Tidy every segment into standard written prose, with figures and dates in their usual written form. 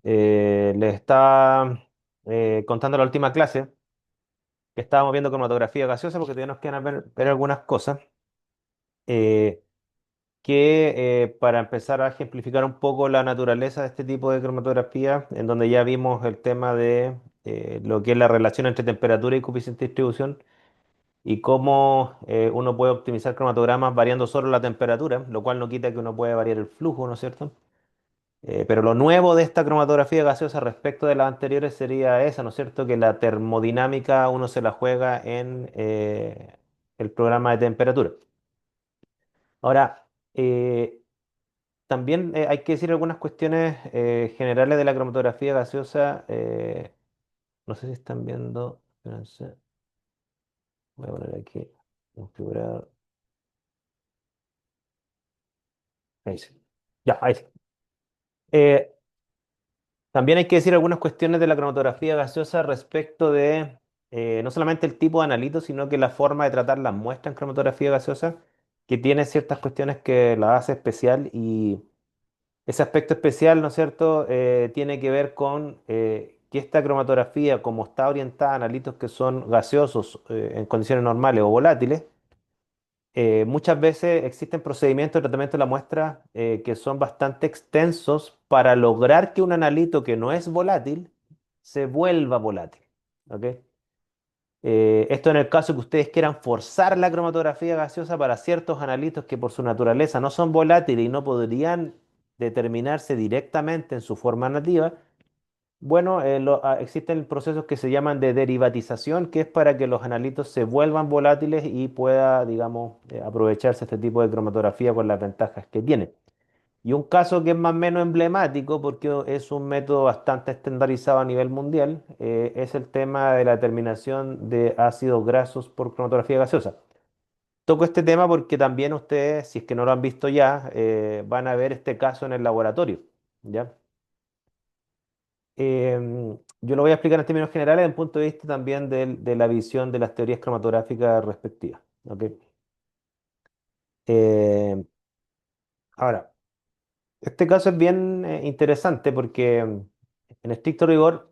Les estaba contando la última clase que estábamos viendo cromatografía gaseosa porque todavía nos quedan ver algunas cosas eh, que para empezar a ejemplificar un poco la naturaleza de este tipo de cromatografía, en donde ya vimos el tema de lo que es la relación entre temperatura y coeficiente de distribución y cómo uno puede optimizar cromatogramas variando solo la temperatura, lo cual no quita que uno puede variar el flujo, ¿no es cierto? Pero lo nuevo de esta cromatografía gaseosa respecto de las anteriores sería esa, ¿no es cierto? Que la termodinámica uno se la juega en el programa de temperatura. Ahora, también hay que decir algunas cuestiones generales de la cromatografía gaseosa. No sé si están viendo. Espérense, voy a poner aquí configurar. Ahí sí. Ya, ahí sí. Eh, También hay que decir algunas cuestiones de la cromatografía gaseosa respecto de no solamente el tipo de analito, sino que la forma de tratar las muestras en cromatografía gaseosa, que tiene ciertas cuestiones que la hace especial y ese aspecto especial, ¿no es cierto?, tiene que ver con que esta cromatografía, como está orientada a analitos que son gaseosos en condiciones normales o volátiles, muchas veces existen procedimientos de tratamiento de la muestra que son bastante extensos para lograr que un analito que no es volátil se vuelva volátil. ¿Ok? Esto en el caso que ustedes quieran forzar la cromatografía gaseosa para ciertos analitos que por su naturaleza no son volátiles y no podrían determinarse directamente en su forma nativa. Bueno, existen procesos que se llaman de derivatización, que es para que los analitos se vuelvan volátiles y pueda, digamos, aprovecharse este tipo de cromatografía con las ventajas que tiene. Y un caso que es más o menos emblemático, porque es un método bastante estandarizado a nivel mundial, es el tema de la determinación de ácidos grasos por cromatografía gaseosa. Toco este tema porque también ustedes, si es que no lo han visto ya, van a ver este caso en el laboratorio, ¿ya? Yo lo voy a explicar en términos generales desde un punto de vista también de la visión de las teorías cromatográficas respectivas. ¿Ok? Eh, Ahora, este caso es bien interesante porque en estricto rigor,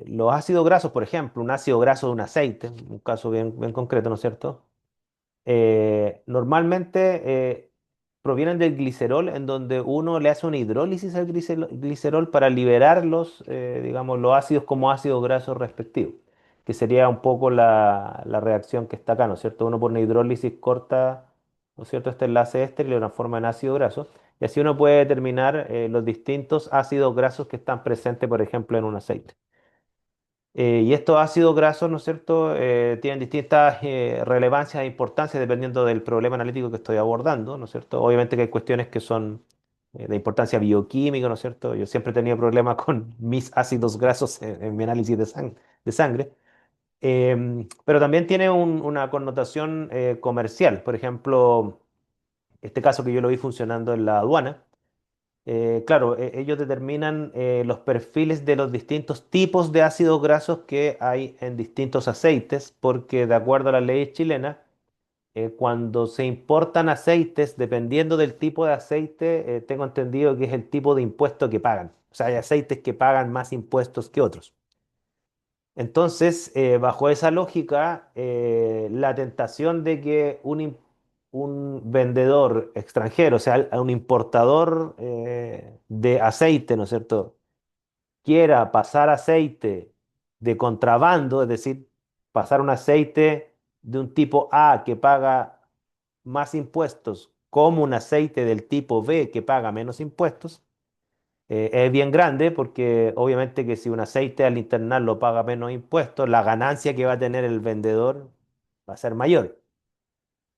los ácidos grasos, por ejemplo, un ácido graso de un aceite, un caso bien concreto, ¿no es cierto? Normalmente provienen del glicerol, en donde uno le hace una hidrólisis al glicerol para liberar digamos, los ácidos como ácidos grasos respectivos, que sería un poco la reacción que está acá, ¿no es cierto? Uno por una hidrólisis corta, ¿no es cierto?, este enlace éster y lo transforma en ácido graso, y así uno puede determinar los distintos ácidos grasos que están presentes, por ejemplo, en un aceite. Y estos ácidos grasos, ¿no es cierto?, tienen distintas relevancias e importancias dependiendo del problema analítico que estoy abordando, ¿no es cierto? Obviamente que hay cuestiones que son de importancia bioquímica, ¿no es cierto? Yo siempre he tenido problemas con mis ácidos grasos en mi análisis de sangre. Pero también tiene una connotación comercial. Por ejemplo, este caso que yo lo vi funcionando en la aduana. Claro, ellos determinan los perfiles de los distintos tipos de ácidos grasos que hay en distintos aceites, porque de acuerdo a las leyes chilenas, cuando se importan aceites, dependiendo del tipo de aceite, tengo entendido que es el tipo de impuesto que pagan. O sea, hay aceites que pagan más impuestos que otros. Entonces, bajo esa lógica, la tentación de que un vendedor extranjero, o sea, un importador de aceite, ¿no es cierto?, quiera pasar aceite de contrabando, es decir, pasar un aceite de un tipo A que paga más impuestos como un aceite del tipo B que paga menos impuestos, es bien grande porque obviamente que si un aceite al internarlo paga menos impuestos, la ganancia que va a tener el vendedor va a ser mayor.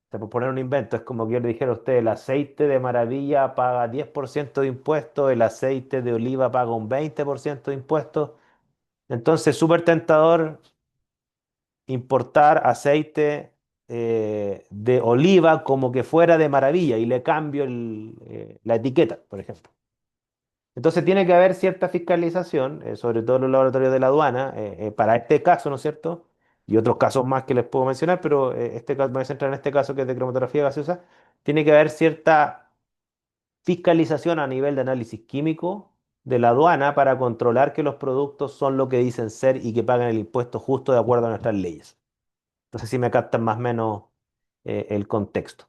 O sea, por poner un invento, es como que yo le dijera a usted, el aceite de maravilla paga 10% de impuestos, el aceite de oliva paga un 20% de impuestos. Entonces, súper tentador importar aceite de oliva como que fuera de maravilla y le cambio la etiqueta, por ejemplo. Entonces tiene que haber cierta fiscalización, sobre todo en los laboratorios de la aduana, para este caso, ¿no es cierto? Y otros casos más que les puedo mencionar, pero este caso, me voy a centrar en este caso que es de cromatografía gaseosa. Tiene que haber cierta fiscalización a nivel de análisis químico, de la aduana para controlar que los productos son lo que dicen ser y que pagan el impuesto justo de acuerdo a nuestras leyes. Entonces, si me captan más o menos el contexto.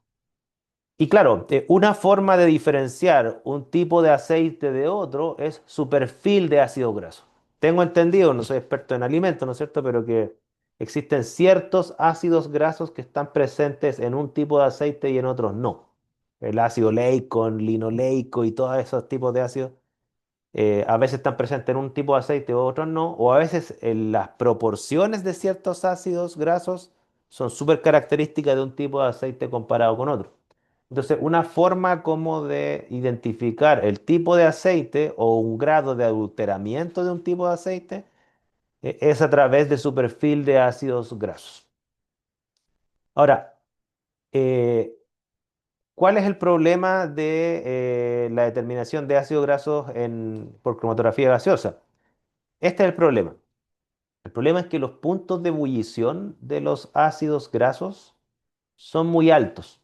Y claro, una forma de diferenciar un tipo de aceite de otro es su perfil de ácido graso. Tengo entendido, no soy experto en alimentos, ¿no es cierto? Pero que existen ciertos ácidos grasos que están presentes en un tipo de aceite y en otros no. El ácido leico, linoleico y todos esos tipos de ácidos a veces están presentes en un tipo de aceite o otros no, o a veces las proporciones de ciertos ácidos grasos son súper características de un tipo de aceite comparado con otro. Entonces, una forma como de identificar el tipo de aceite o un grado de adulteramiento de un tipo de aceite es a través de su perfil de ácidos grasos. Ahora, eh, ¿cuál es el problema de la determinación de ácidos grasos por cromatografía gaseosa? Este es el problema. El problema es que los puntos de ebullición de los ácidos grasos son muy altos.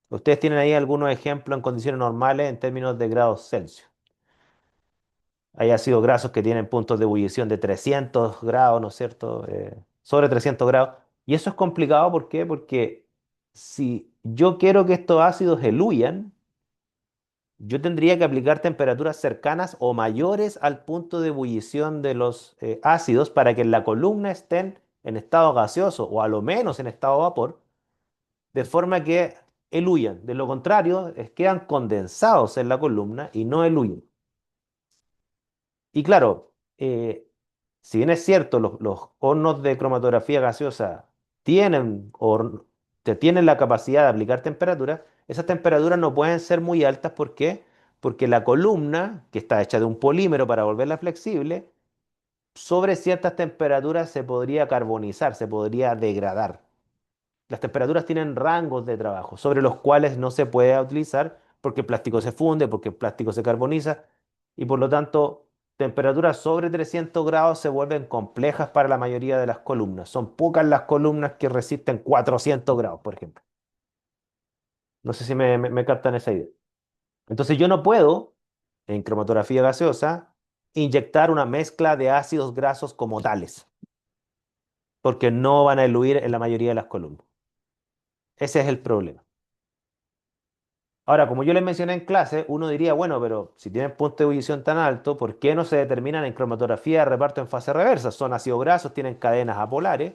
Ustedes tienen ahí algunos ejemplos en condiciones normales en términos de grados Celsius. Hay ácidos grasos que tienen puntos de ebullición de 300 grados, ¿no es cierto? Sobre 300 grados. Y eso es complicado, ¿por qué? Porque si yo quiero que estos ácidos eluyan, yo tendría que aplicar temperaturas cercanas o mayores al punto de ebullición de los ácidos para que en la columna estén en estado gaseoso o a lo menos en estado vapor, de forma que eluyan. De lo contrario, quedan condensados en la columna y no eluyen. Y claro, si bien es cierto, los hornos de cromatografía gaseosa tienen la capacidad de aplicar temperatura, esas temperaturas no pueden ser muy altas. ¿Por qué? Porque la columna, que está hecha de un polímero para volverla flexible, sobre ciertas temperaturas se podría carbonizar, se podría degradar. Las temperaturas tienen rangos de trabajo sobre los cuales no se puede utilizar porque el plástico se funde, porque el plástico se carboniza y por lo tanto temperaturas sobre 300 grados se vuelven complejas para la mayoría de las columnas. Son pocas las columnas que resisten 400 grados, por ejemplo. No sé si me captan esa idea. Entonces yo no puedo, en cromatografía gaseosa, inyectar una mezcla de ácidos grasos como tales, porque no van a eluir en la mayoría de las columnas. Ese es el problema. Ahora, como yo les mencioné en clase, uno diría, bueno, pero si tienen punto de ebullición tan alto, ¿por qué no se determinan en cromatografía de reparto en fase reversa? Son ácidos grasos, tienen cadenas apolares.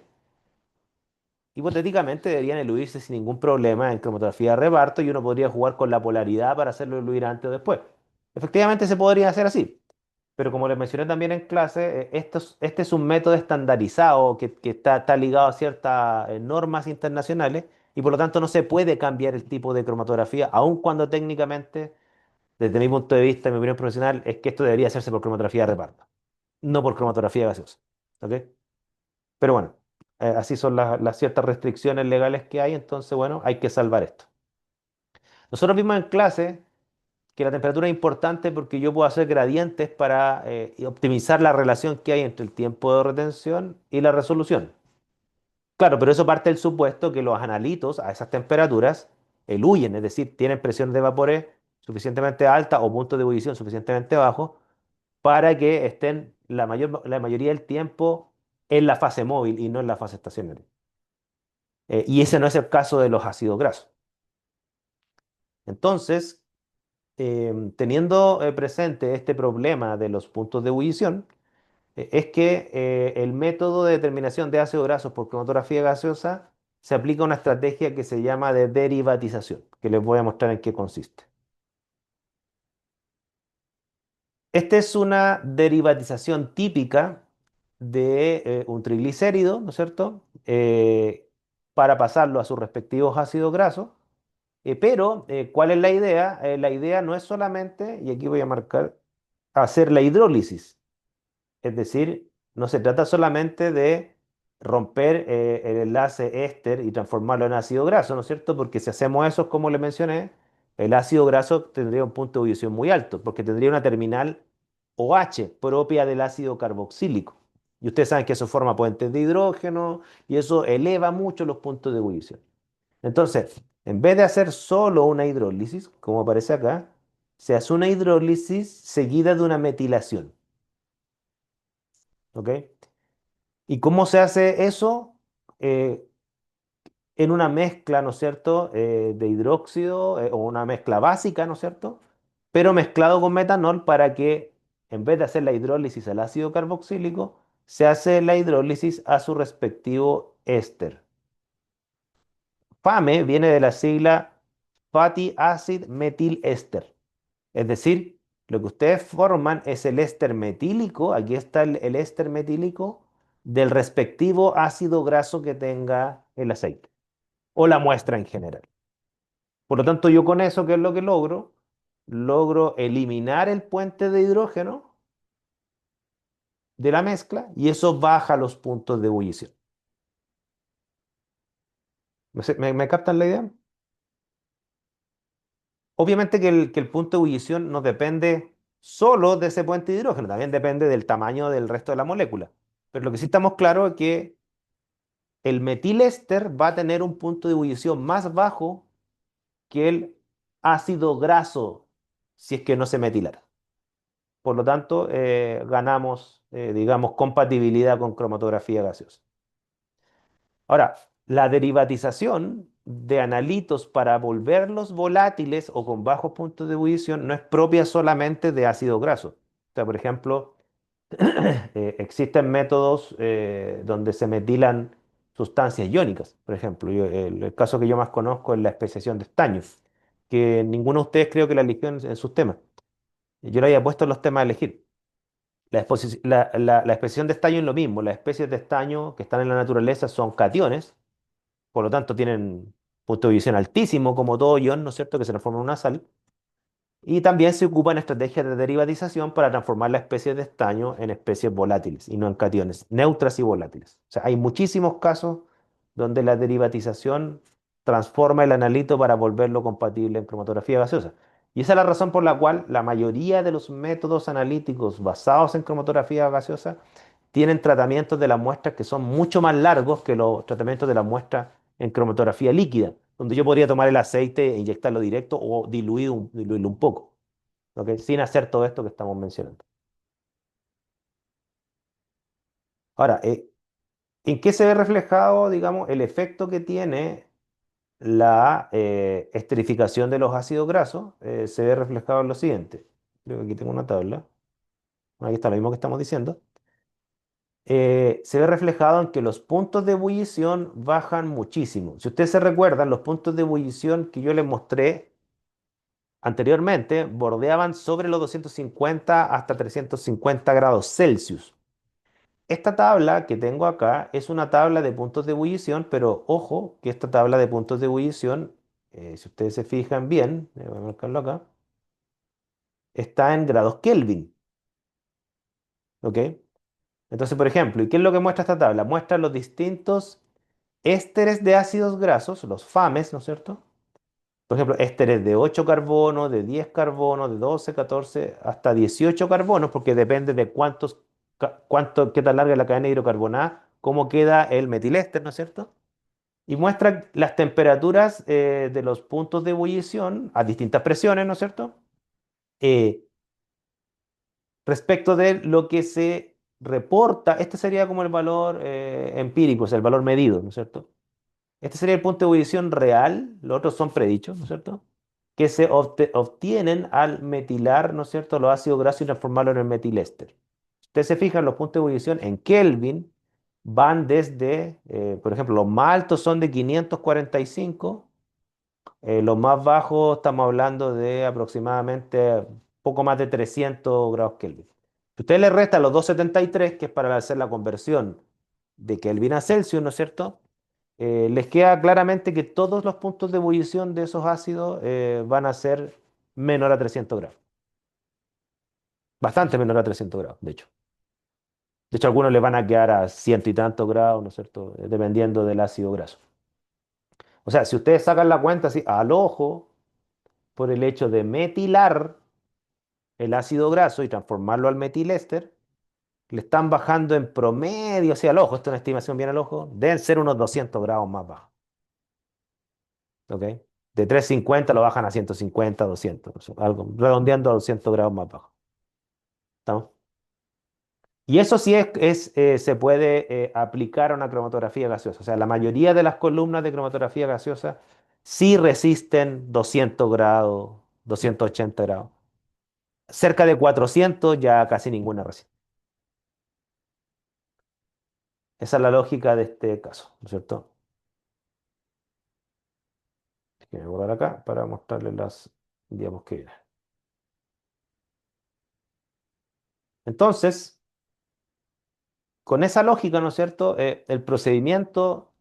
Hipotéticamente deberían eluirse sin ningún problema en cromatografía de reparto y uno podría jugar con la polaridad para hacerlo eluir antes o después. Efectivamente se podría hacer así, pero como les mencioné también en clase, este es un método estandarizado que está ligado a ciertas normas internacionales y por lo tanto no se puede cambiar el tipo de cromatografía, aun cuando técnicamente, desde mi punto de vista, mi opinión profesional, es que esto debería hacerse por cromatografía de reparto, no por cromatografía gaseosa. ¿Ok? Pero bueno, así son las ciertas restricciones legales que hay, entonces bueno, hay que salvar esto. Nosotros vimos en clase que la temperatura es importante porque yo puedo hacer gradientes para optimizar la relación que hay entre el tiempo de retención y la resolución. Claro, pero eso parte del supuesto que los analitos a esas temperaturas eluyen, es decir, tienen presiones de vapores suficientemente altas o puntos de ebullición suficientemente bajos para que estén la mayoría del tiempo en la fase móvil y no en la fase estacionaria. Y ese no es el caso de los ácidos grasos. Entonces, teniendo presente este problema de los puntos de ebullición, es que el método de determinación de ácidos grasos por cromatografía gaseosa se aplica a una estrategia que se llama de derivatización, que les voy a mostrar en qué consiste. Esta es una derivatización típica de un triglicérido, ¿no es cierto? Para pasarlo a sus respectivos ácidos grasos. Pero, ¿cuál es la idea? La idea no es solamente, y aquí voy a marcar, hacer la hidrólisis. Es decir, no se trata solamente de romper el enlace éster y transformarlo en ácido graso, ¿no es cierto? Porque si hacemos eso, como le mencioné, el ácido graso tendría un punto de ebullición muy alto, porque tendría una terminal OH propia del ácido carboxílico. Y ustedes saben que eso forma puentes de hidrógeno y eso eleva mucho los puntos de ebullición. Entonces, en vez de hacer solo una hidrólisis, como aparece acá, se hace una hidrólisis seguida de una metilación. ¿Ok? ¿Y cómo se hace eso? Eh, en una mezcla, ¿no es cierto?, de hidróxido o una mezcla básica, ¿no es cierto? Pero mezclado con metanol para que en vez de hacer la hidrólisis al ácido carboxílico, se hace la hidrólisis a su respectivo éster. FAME viene de la sigla Fatty Acid Methyl Ester. Es decir, lo que ustedes forman es el éster metílico, aquí está el éster metílico del respectivo ácido graso que tenga el aceite o la muestra en general. Por lo tanto, yo con eso, ¿qué es lo que logro? Logro eliminar el puente de hidrógeno de la mezcla y eso baja los puntos de ebullición. ¿Me captan la idea? Obviamente que el punto de ebullición no depende solo de ese puente de hidrógeno, también depende del tamaño del resto de la molécula. Pero lo que sí estamos claros es que el metiléster va a tener un punto de ebullición más bajo que el ácido graso si es que no se metilara. Por lo tanto, ganamos, digamos, compatibilidad con cromatografía gaseosa. Ahora, la derivatización de analitos para volverlos volátiles o con bajos puntos de ebullición no es propia solamente de ácido graso. O sea, por ejemplo, existen métodos donde se metilan sustancias iónicas. Por ejemplo, el caso que yo más conozco es la especiación de estaño, que ninguno de ustedes creo que la eligió en sus temas. Yo la había puesto en los temas a elegir. La especiación de estaño es lo mismo. Las especies de estaño que están en la naturaleza son cationes, por lo tanto tienen punto de visión altísimo, como todo ion, ¿no es cierto?, que se transforma en una sal. Y también se ocupan estrategias de derivatización para transformar las especies de estaño en especies volátiles y no en cationes, neutras y volátiles. O sea, hay muchísimos casos donde la derivatización transforma el analito para volverlo compatible en cromatografía gaseosa. Y esa es la razón por la cual la mayoría de los métodos analíticos basados en cromatografía gaseosa tienen tratamientos de las muestras que son mucho más largos que los tratamientos de las muestras en cromatografía líquida, donde yo podría tomar el aceite e inyectarlo directo o diluirlo un poco, ¿ok? Sin hacer todo esto que estamos mencionando. Ahora, ¿en qué se ve reflejado, digamos, el efecto que tiene la esterificación de los ácidos grasos? Se ve reflejado en lo siguiente. Creo que aquí tengo una tabla. Aquí está lo mismo que estamos diciendo. Se ve reflejado en que los puntos de ebullición bajan muchísimo. Si ustedes se recuerdan, los puntos de ebullición que yo les mostré anteriormente bordeaban sobre los 250 hasta 350 grados Celsius. Esta tabla que tengo acá es una tabla de puntos de ebullición, pero ojo que esta tabla de puntos de ebullición, si ustedes se fijan bien, voy a marcarlo acá, está en grados Kelvin, ¿ok? Entonces, por ejemplo, ¿y qué es lo que muestra esta tabla? Muestra los distintos ésteres de ácidos grasos, los FAMES, ¿no es cierto? Por ejemplo, ésteres de 8 carbonos, de 10 carbonos, de 12, 14, hasta 18 carbonos, porque depende de qué tan larga es la cadena hidrocarbonada, cómo queda el metiléster, ¿no es cierto? Y muestra las temperaturas de los puntos de ebullición a distintas presiones, ¿no es cierto? Eh, respecto de lo que se reporta, este sería como el valor empírico, o sea, el valor medido, ¿no es cierto? Este sería el punto de ebullición real, los otros son predichos, ¿no es cierto? Que se obtienen al metilar, ¿no es cierto?, los ácidos grasos y transformarlo en el metiléster. Ustedes se fijan, los puntos de ebullición en Kelvin van desde, por ejemplo, los más altos son de 545, los más bajos estamos hablando de aproximadamente poco más de 300 grados Kelvin. Si ustedes le restan los 273, que es para hacer la conversión de Kelvin a Celsius, ¿no es cierto? Les queda claramente que todos los puntos de ebullición de esos ácidos van a ser menor a 300 grados. Bastante menor a 300 grados, de hecho. De hecho, algunos le van a quedar a ciento y tantos grados, ¿no es cierto? Dependiendo del ácido graso. O sea, si ustedes sacan la cuenta así al ojo, por el hecho de metilar el ácido graso y transformarlo al metiléster, le están bajando en promedio, así al ojo, esto es una estimación bien al ojo, deben ser unos 200 grados más bajos. ¿Ok? De 350 lo bajan a 150, 200, algo, redondeando a 200 grados más bajo. ¿Estamos? Y eso sí se puede aplicar a una cromatografía gaseosa. O sea, la mayoría de las columnas de cromatografía gaseosa sí resisten 200 grados, 280 grados. Cerca de 400 ya casi ninguna resiste. Esa es la lógica de este caso, ¿no es cierto? Así que me voy a borrar acá para mostrarles las diapositivas que vienen. Entonces, con esa lógica, ¿no es cierto? El procedimiento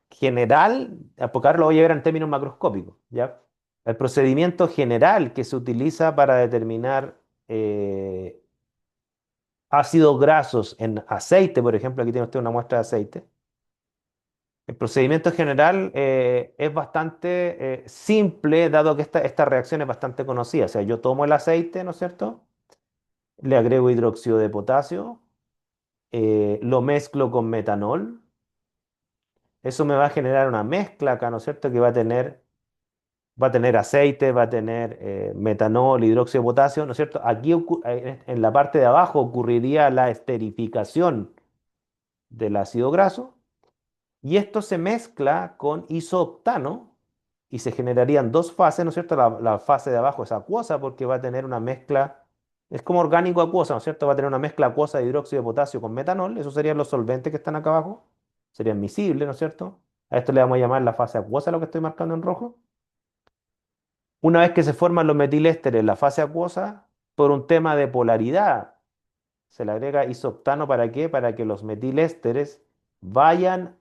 general, porque ahora lo voy a ver en términos macroscópicos, ¿ya? El procedimiento general que se utiliza para determinar ácidos grasos en aceite, por ejemplo, aquí tiene usted una muestra de aceite. El procedimiento general es bastante simple, dado que esta reacción es bastante conocida. O sea, yo tomo el aceite, ¿no es cierto? Le agrego hidróxido de potasio, lo mezclo con metanol. Eso me va a generar una mezcla acá, ¿no es cierto? Que va a tener aceite, va a tener metanol, hidróxido de potasio, ¿no es cierto? Aquí en la parte de abajo ocurriría la esterificación del ácido graso y esto se mezcla con isooctano y se generarían dos fases, ¿no es cierto? La fase de abajo es acuosa porque va a tener una mezcla, es como orgánico acuosa, ¿no es cierto? Va a tener una mezcla acuosa de hidróxido de potasio con metanol, esos serían los solventes que están acá abajo, serían miscibles, ¿no es cierto? A esto le vamos a llamar la fase acuosa, lo que estoy marcando en rojo. Una vez que se forman los metilésteres en la fase acuosa, por un tema de polaridad, se le agrega isoctano ¿para qué? Para que los metilésteres vayan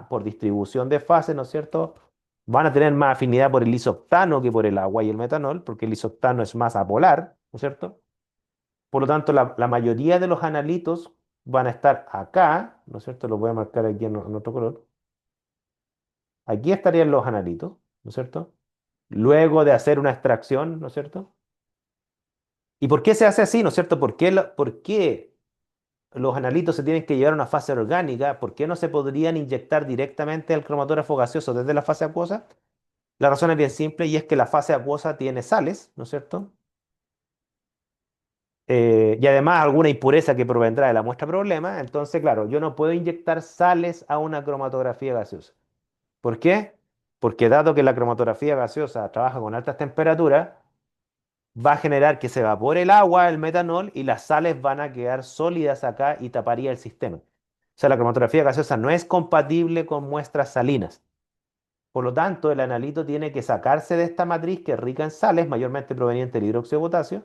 por distribución de fase, ¿no es cierto? Van a tener más afinidad por el isoctano que por el agua y el metanol, porque el isoctano es más apolar, ¿no es cierto? Por lo tanto, la mayoría de los analitos van a estar acá, ¿no es cierto? Los voy a marcar aquí en otro color. Aquí estarían los analitos, ¿no es cierto? Luego de hacer una extracción, ¿no es cierto? ¿Y por qué se hace así, no es cierto? ¿Por qué los analitos se tienen que llevar a una fase orgánica? ¿Por qué no se podrían inyectar directamente al cromatógrafo gaseoso desde la fase acuosa? La razón es bien simple y es que la fase acuosa tiene sales, ¿no es cierto? Y además alguna impureza que provendrá de la muestra problema. Entonces, claro, yo no puedo inyectar sales a una cromatografía gaseosa. ¿Por qué? Porque dado que la cromatografía gaseosa trabaja con altas temperaturas, va a generar que se evapore el agua, el metanol, y las sales van a quedar sólidas acá y taparía el sistema. O sea, la cromatografía gaseosa no es compatible con muestras salinas. Por lo tanto, el analito tiene que sacarse de esta matriz que es rica en sales, mayormente proveniente del hidróxido de potasio,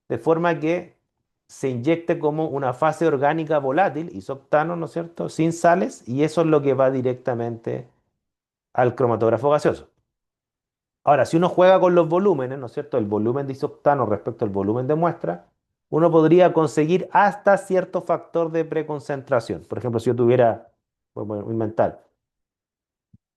de forma que se inyecte como una fase orgánica volátil, isoctano, ¿no es cierto?, sin sales, y eso es lo que va directamente al cromatógrafo gaseoso. Ahora, si uno juega con los volúmenes, ¿no es cierto?, el volumen de isoctano respecto al volumen de muestra, uno podría conseguir hasta cierto factor de preconcentración. Por ejemplo, si yo tuviera, voy a inventar,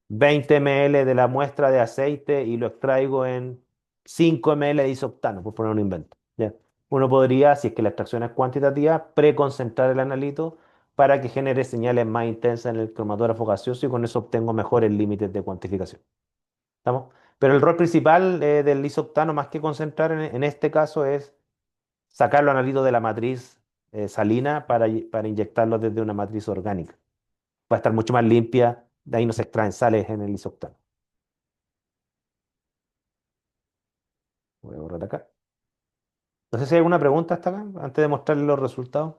20 ml de la muestra de aceite y lo extraigo en 5 ml de isoctano, por poner un invento. ¿Ya? Uno podría, si es que la extracción es cuantitativa, preconcentrar el analito para que genere señales más intensas en el cromatógrafo gaseoso y con eso obtengo mejores límites de cuantificación. ¿Estamos? Pero el rol principal del isoctano, más que concentrar en este caso, es sacar los analitos de la matriz salina para inyectarlos desde una matriz orgánica. Va a estar mucho más limpia, de ahí no se extraen sales en el isoctano. Voy a borrar acá. No sé si hay alguna pregunta hasta acá, antes de mostrarles los resultados.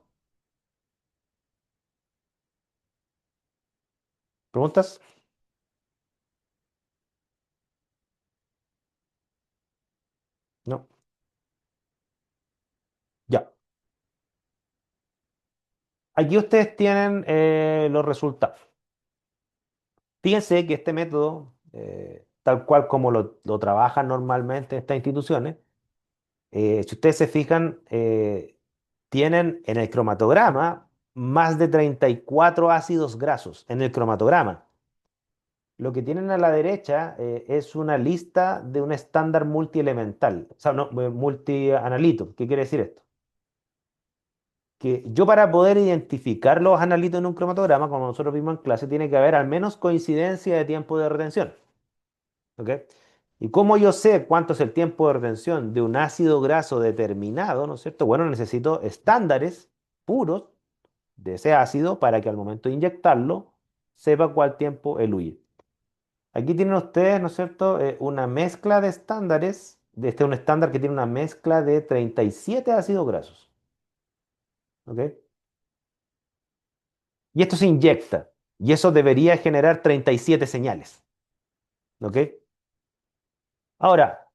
¿Preguntas? No. Ya. Aquí ustedes tienen los resultados. Fíjense que este método, tal cual como lo trabajan normalmente estas instituciones, si ustedes se fijan, tienen en el cromatograma más de 34 ácidos grasos en el cromatograma. Lo que tienen a la derecha es una lista de un estándar multielemental, o sea, no, multianalito. ¿Qué quiere decir esto? Que yo para poder identificar los analitos en un cromatograma, como nosotros vimos en clase, tiene que haber al menos coincidencia de tiempo de retención. ¿Ok? ¿Y cómo yo sé cuánto es el tiempo de retención de un ácido graso determinado, ¿no es cierto? Bueno, necesito estándares puros de ese ácido para que al momento de inyectarlo sepa cuál tiempo eluye. Aquí tienen ustedes, ¿no es cierto?, una mezcla de estándares. Este es un estándar que tiene una mezcla de 37 ácidos grasos. ¿Ok? Y esto se inyecta. Y eso debería generar 37 señales. ¿Ok? Ahora,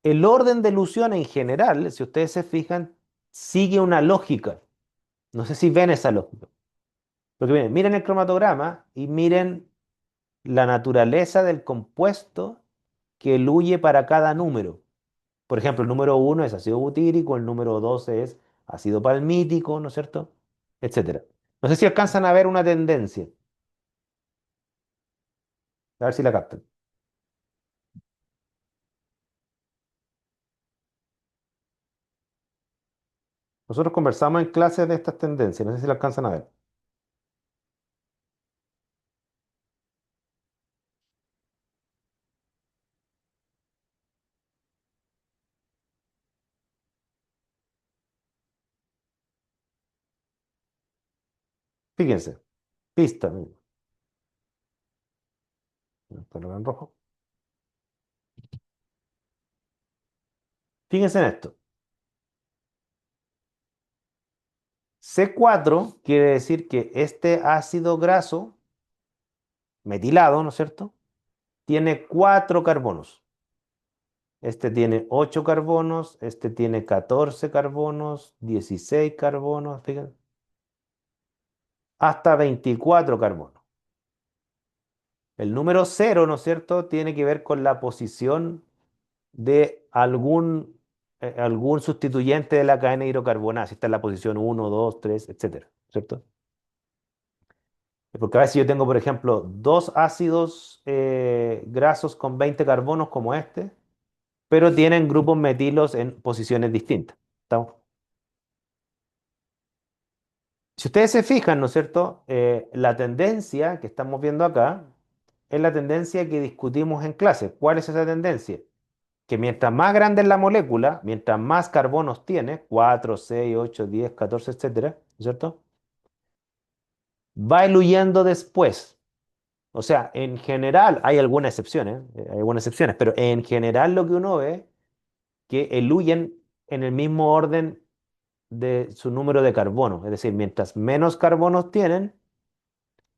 el orden de elución en general, si ustedes se fijan, sigue una lógica. No sé si ven esa lógica. Porque miren el cromatograma y miren la naturaleza del compuesto que eluye para cada número. Por ejemplo, el número uno es ácido butírico, el número 12 es ácido palmítico, ¿no es cierto? Etcétera. No sé si alcanzan a ver una tendencia. A ver si la captan. Nosotros conversamos en clases de estas tendencias. No sé si la alcanzan a ver. Fíjense. Pista. Mira, esto lo veo en rojo. Fíjense en esto. C4 quiere decir que este ácido graso metilado, ¿no es cierto? Tiene 4 carbonos. Este tiene 8 carbonos, este tiene 14 carbonos, 16 carbonos, fíjense, hasta 24 carbonos. El número cero, ¿no es cierto?, tiene que ver con la posición de algún sustituyente de la cadena hidrocarbonadas. Si está en la posición uno, 2, 3, etcétera, ¿cierto? Porque a veces yo tengo, por ejemplo, dos ácidos grasos con 20 carbonos como este, pero tienen grupos metilos en posiciones distintas. ¿Estamos? Si ustedes se fijan, ¿no es cierto? La tendencia que estamos viendo acá es la tendencia que discutimos en clase. ¿Cuál es esa tendencia? Que mientras más grande es la molécula, mientras más carbonos tiene, 4, 6, 8, 10, 14, etcétera, ¿no es cierto? Va eluyendo después. O sea, en general, hay algunas excepciones, pero en general lo que uno ve que eluyen en el mismo orden de su número de carbonos. Es decir, mientras menos carbonos tienen,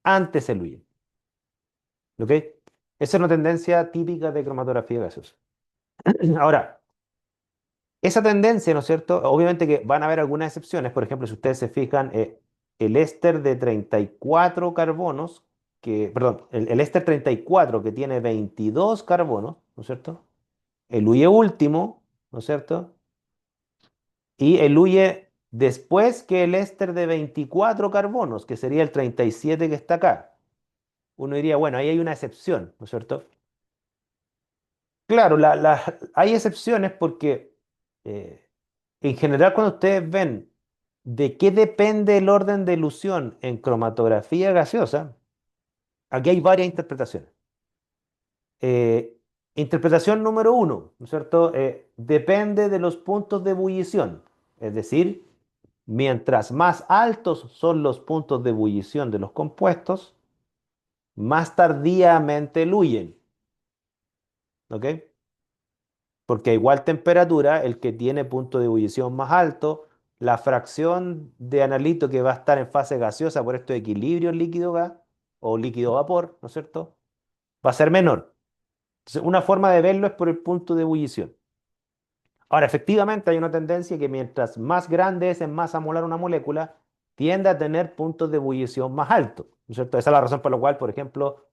antes eluyen. ¿Ok? Esa es una tendencia típica de cromatografía gaseosa. Ahora, esa tendencia, ¿no es cierto? Obviamente que van a haber algunas excepciones. Por ejemplo, si ustedes se fijan, el éster de 34 carbonos, perdón, el éster 34 que tiene 22 carbonos, ¿no es cierto? Eluye último, ¿no es cierto? Y eluye después que el éster de 24 carbonos, que sería el 37 que está acá. Uno diría, bueno, ahí hay una excepción, ¿no es cierto? Claro, hay excepciones porque eh, en general cuando ustedes ven de qué depende el orden de elución en cromatografía gaseosa, aquí hay varias interpretaciones. Eh, Interpretación número uno, ¿no es cierto? Depende de los puntos de ebullición. Es decir, mientras más altos son los puntos de ebullición de los compuestos, más tardíamente eluyen. ¿Ok? Porque a igual temperatura, el que tiene punto de ebullición más alto, la fracción de analito que va a estar en fase gaseosa por estos equilibrios líquido-gas o líquido-vapor, ¿no es cierto? Va a ser menor. Entonces, una forma de verlo es por el punto de ebullición. Ahora, efectivamente hay una tendencia que mientras más grande es en masa molar una molécula, tiende a tener puntos de ebullición más altos, ¿no es cierto? Esa es la razón por la cual, por ejemplo,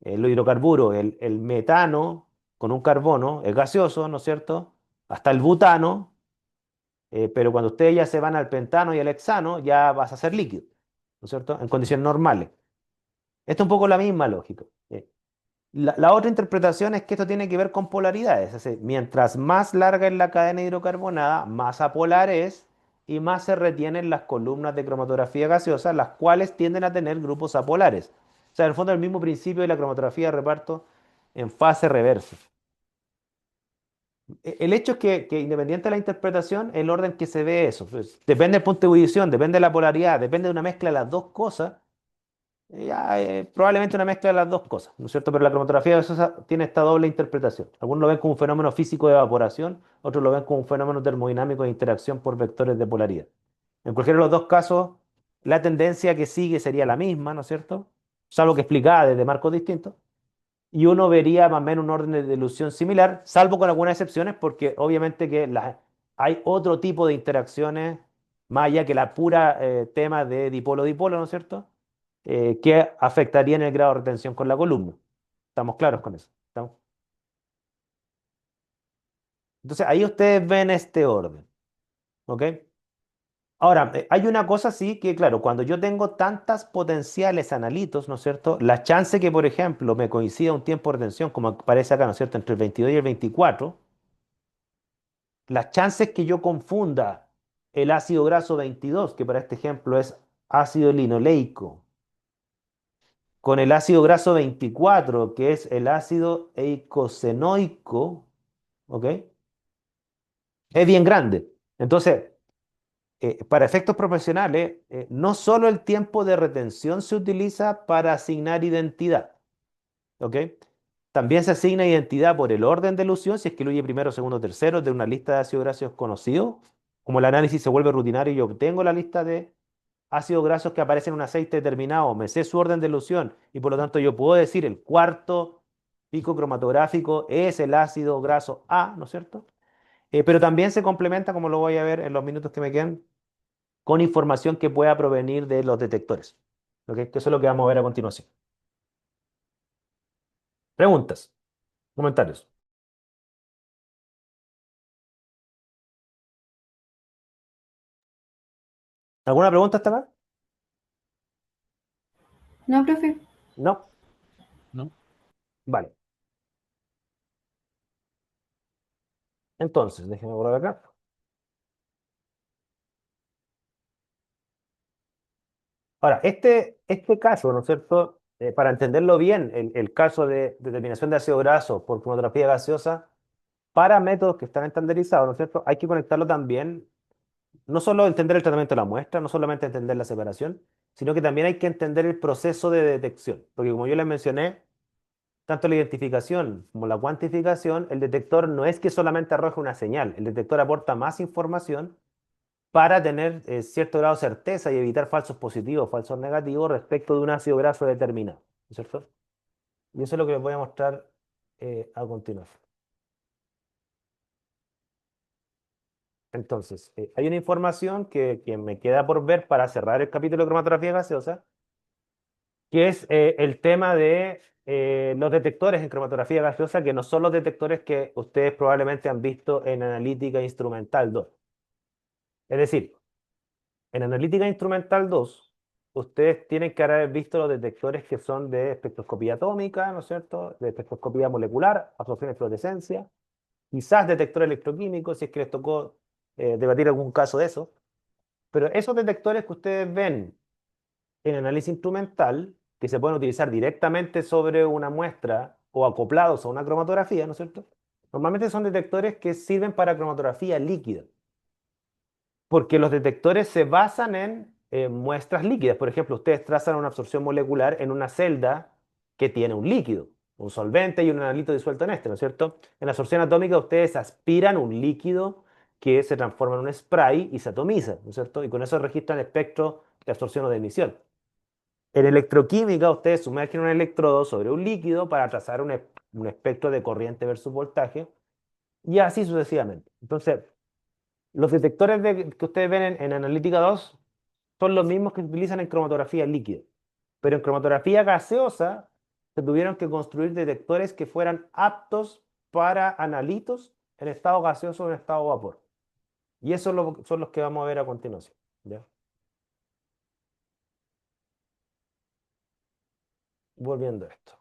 los hidrocarburos, el metano con un carbono es gaseoso, ¿no es cierto? Hasta el butano, pero cuando ustedes ya se van al pentano y al hexano, ya vas a ser líquido, ¿no es cierto? En condiciones normales. Esto es un poco la misma lógica. La otra interpretación es que esto tiene que ver con polaridades. Es decir, mientras más larga es la cadena hidrocarbonada, más apolar es y más se retienen las columnas de cromatografía gaseosa, las cuales tienden a tener grupos apolares. O sea, en el fondo es el mismo principio de la cromatografía de reparto en fase reversa. El hecho es que independiente de la interpretación, el orden que se ve eso, pues, depende del punto de ebullición, depende de la polaridad, depende de una mezcla de las dos cosas, ya, probablemente una mezcla de las dos cosas, ¿no es cierto? Pero la cromatografía gaseosa tiene esta doble interpretación. Algunos lo ven como un fenómeno físico de evaporación, otros lo ven como un fenómeno termodinámico de interacción por vectores de polaridad. En cualquiera de los dos casos, la tendencia que sigue sería la misma, ¿no es cierto? Salvo que explicada desde marcos distintos. Y uno vería más o menos un orden de dilución similar, salvo con algunas excepciones, porque obviamente que hay otro tipo de interacciones, más allá que la pura tema de dipolo-dipolo, ¿no es cierto? Que afectarían el grado de retención con la columna. ¿Estamos claros con eso? Entonces, ahí ustedes ven este orden, ¿ok? Ahora, hay una cosa sí que, claro, cuando yo tengo tantas potenciales analitos, ¿no es cierto? La chance que, por ejemplo, me coincida un tiempo de retención, como aparece acá, ¿no es cierto?, entre el 22 y el 24, las chances que yo confunda el ácido graso 22, que para este ejemplo es ácido linoleico, con el ácido graso 24, que es el ácido eicosenoico, ¿ok? Es bien grande. Entonces, para efectos profesionales, no solo el tiempo de retención se utiliza para asignar identidad, ¿ok? También se asigna identidad por el orden de elusión, si es que eluye primero, segundo, tercero de una lista de ácidos grasos conocidos. Como el análisis se vuelve rutinario y yo obtengo la lista de ácidos grasos que aparecen en un aceite determinado, me sé su orden de elusión y por lo tanto yo puedo decir el cuarto pico cromatográfico es el ácido graso A, ¿no es cierto? Pero también se complementa, como lo voy a ver en los minutos que me quedan, con información que pueda provenir de los detectores. ¿Ok? Que eso es lo que vamos a ver a continuación. Preguntas, comentarios. ¿Alguna pregunta hasta acá? No, profe. No. ¿No? Vale. Entonces, déjenme borrar acá. Ahora, este caso, ¿no es cierto? Para entenderlo bien, el caso de determinación de ácido graso por cromatografía gaseosa, para métodos que están estandarizados, ¿no es cierto? Hay que conectarlo también, no solo entender el tratamiento de la muestra, no solamente entender la separación, sino que también hay que entender el proceso de detección. Porque como yo les mencioné, tanto la identificación como la cuantificación, el detector no es que solamente arroje una señal, el detector aporta más información para tener cierto grado de certeza y evitar falsos positivos, falsos negativos respecto de un ácido graso determinado, ¿no es cierto? Y eso es lo que les voy a mostrar a continuación. Entonces, hay una información que me queda por ver para cerrar el capítulo de cromatografía gaseosa, que es el tema de los detectores en cromatografía gaseosa, que no son los detectores que ustedes probablemente han visto en analítica instrumental 2. Es decir, en analítica instrumental 2, ustedes tienen que haber visto los detectores que son de espectroscopía atómica, ¿no es cierto? De espectroscopía molecular, absorción y fluorescencia, quizás detector electroquímico, si es que les tocó debatir algún caso de eso. Pero esos detectores que ustedes ven en análisis instrumental, que se pueden utilizar directamente sobre una muestra o acoplados a una cromatografía, ¿no es cierto? Normalmente son detectores que sirven para cromatografía líquida, porque los detectores se basan en muestras líquidas. Por ejemplo, ustedes trazan una absorción molecular en una celda que tiene un líquido, un solvente y un analito disuelto en este, ¿no es cierto? En la absorción atómica ustedes aspiran un líquido que se transforma en un spray y se atomiza, ¿no es cierto? Y con eso registran el espectro de absorción o de emisión. En electroquímica, ustedes sumergen un electrodo sobre un líquido para trazar un espectro de corriente versus voltaje y así sucesivamente. Entonces, los detectores que ustedes ven en Analítica 2 son los mismos que se utilizan en cromatografía líquida, pero en cromatografía gaseosa se tuvieron que construir detectores que fueran aptos para analitos en estado gaseoso o en estado vapor. Y esos son los que vamos a ver a continuación. ¿Ya? Volviendo a esto.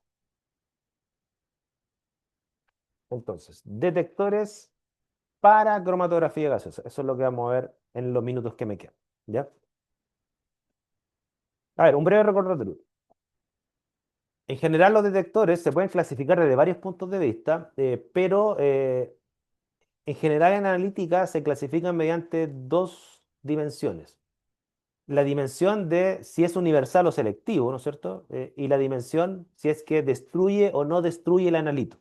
Entonces, detectores para cromatografía gaseosa. Eso es lo que vamos a ver en los minutos que me quedan. ¿Ya? A ver, un breve recordatorio. En general, los detectores se pueden clasificar desde varios puntos de vista, pero en general en analítica se clasifican mediante dos dimensiones. La dimensión de si es universal o selectivo, ¿no es cierto? Y la dimensión si es que destruye o no destruye el analito.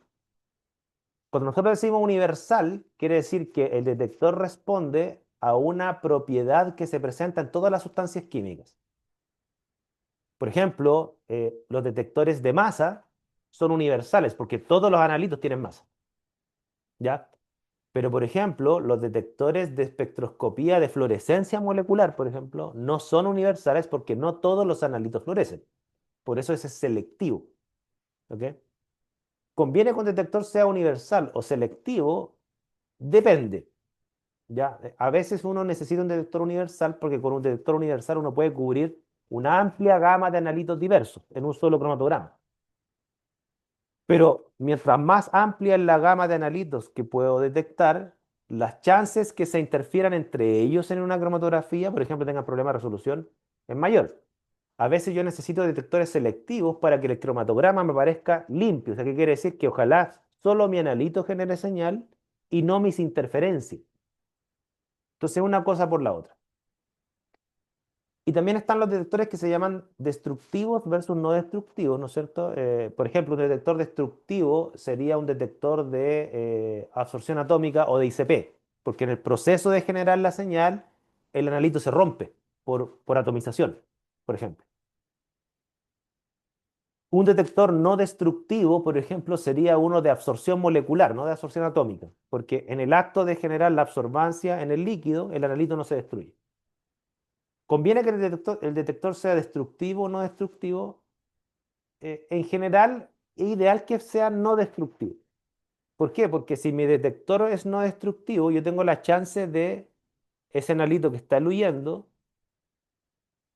Cuando nosotros decimos universal, quiere decir que el detector responde a una propiedad que se presenta en todas las sustancias químicas. Por ejemplo, los detectores de masa son universales porque todos los analitos tienen masa, ¿ya? Pero, por ejemplo, los detectores de espectroscopía de fluorescencia molecular, por ejemplo, no son universales porque no todos los analitos fluorescen. Por eso ese es selectivo, ¿ok? Conviene que un detector sea universal o selectivo, depende, ¿ya? A veces uno necesita un detector universal porque con un detector universal uno puede cubrir una amplia gama de analitos diversos en un solo cromatograma. Pero mientras más amplia es la gama de analitos que puedo detectar, las chances que se interfieran entre ellos en una cromatografía, por ejemplo, tengan problemas de resolución, es mayor. A veces yo necesito detectores selectivos para que el cromatograma me parezca limpio. O sea, ¿qué quiere decir? Que ojalá solo mi analito genere señal y no mis interferencias. Entonces, una cosa por la otra. Y también están los detectores que se llaman destructivos versus no destructivos, ¿no es cierto? Por ejemplo, un detector destructivo sería un detector de absorción atómica o de ICP, porque en el proceso de generar la señal, el analito se rompe por atomización, por ejemplo. Un detector no destructivo, por ejemplo, sería uno de absorción molecular, no de absorción atómica, porque en el acto de generar la absorbancia en el líquido, el analito no se destruye. Conviene que el detector sea destructivo o no destructivo. En general, es ideal que sea no destructivo. ¿Por qué? Porque si mi detector es no destructivo, yo tengo la chance de ese analito que está eluyendo,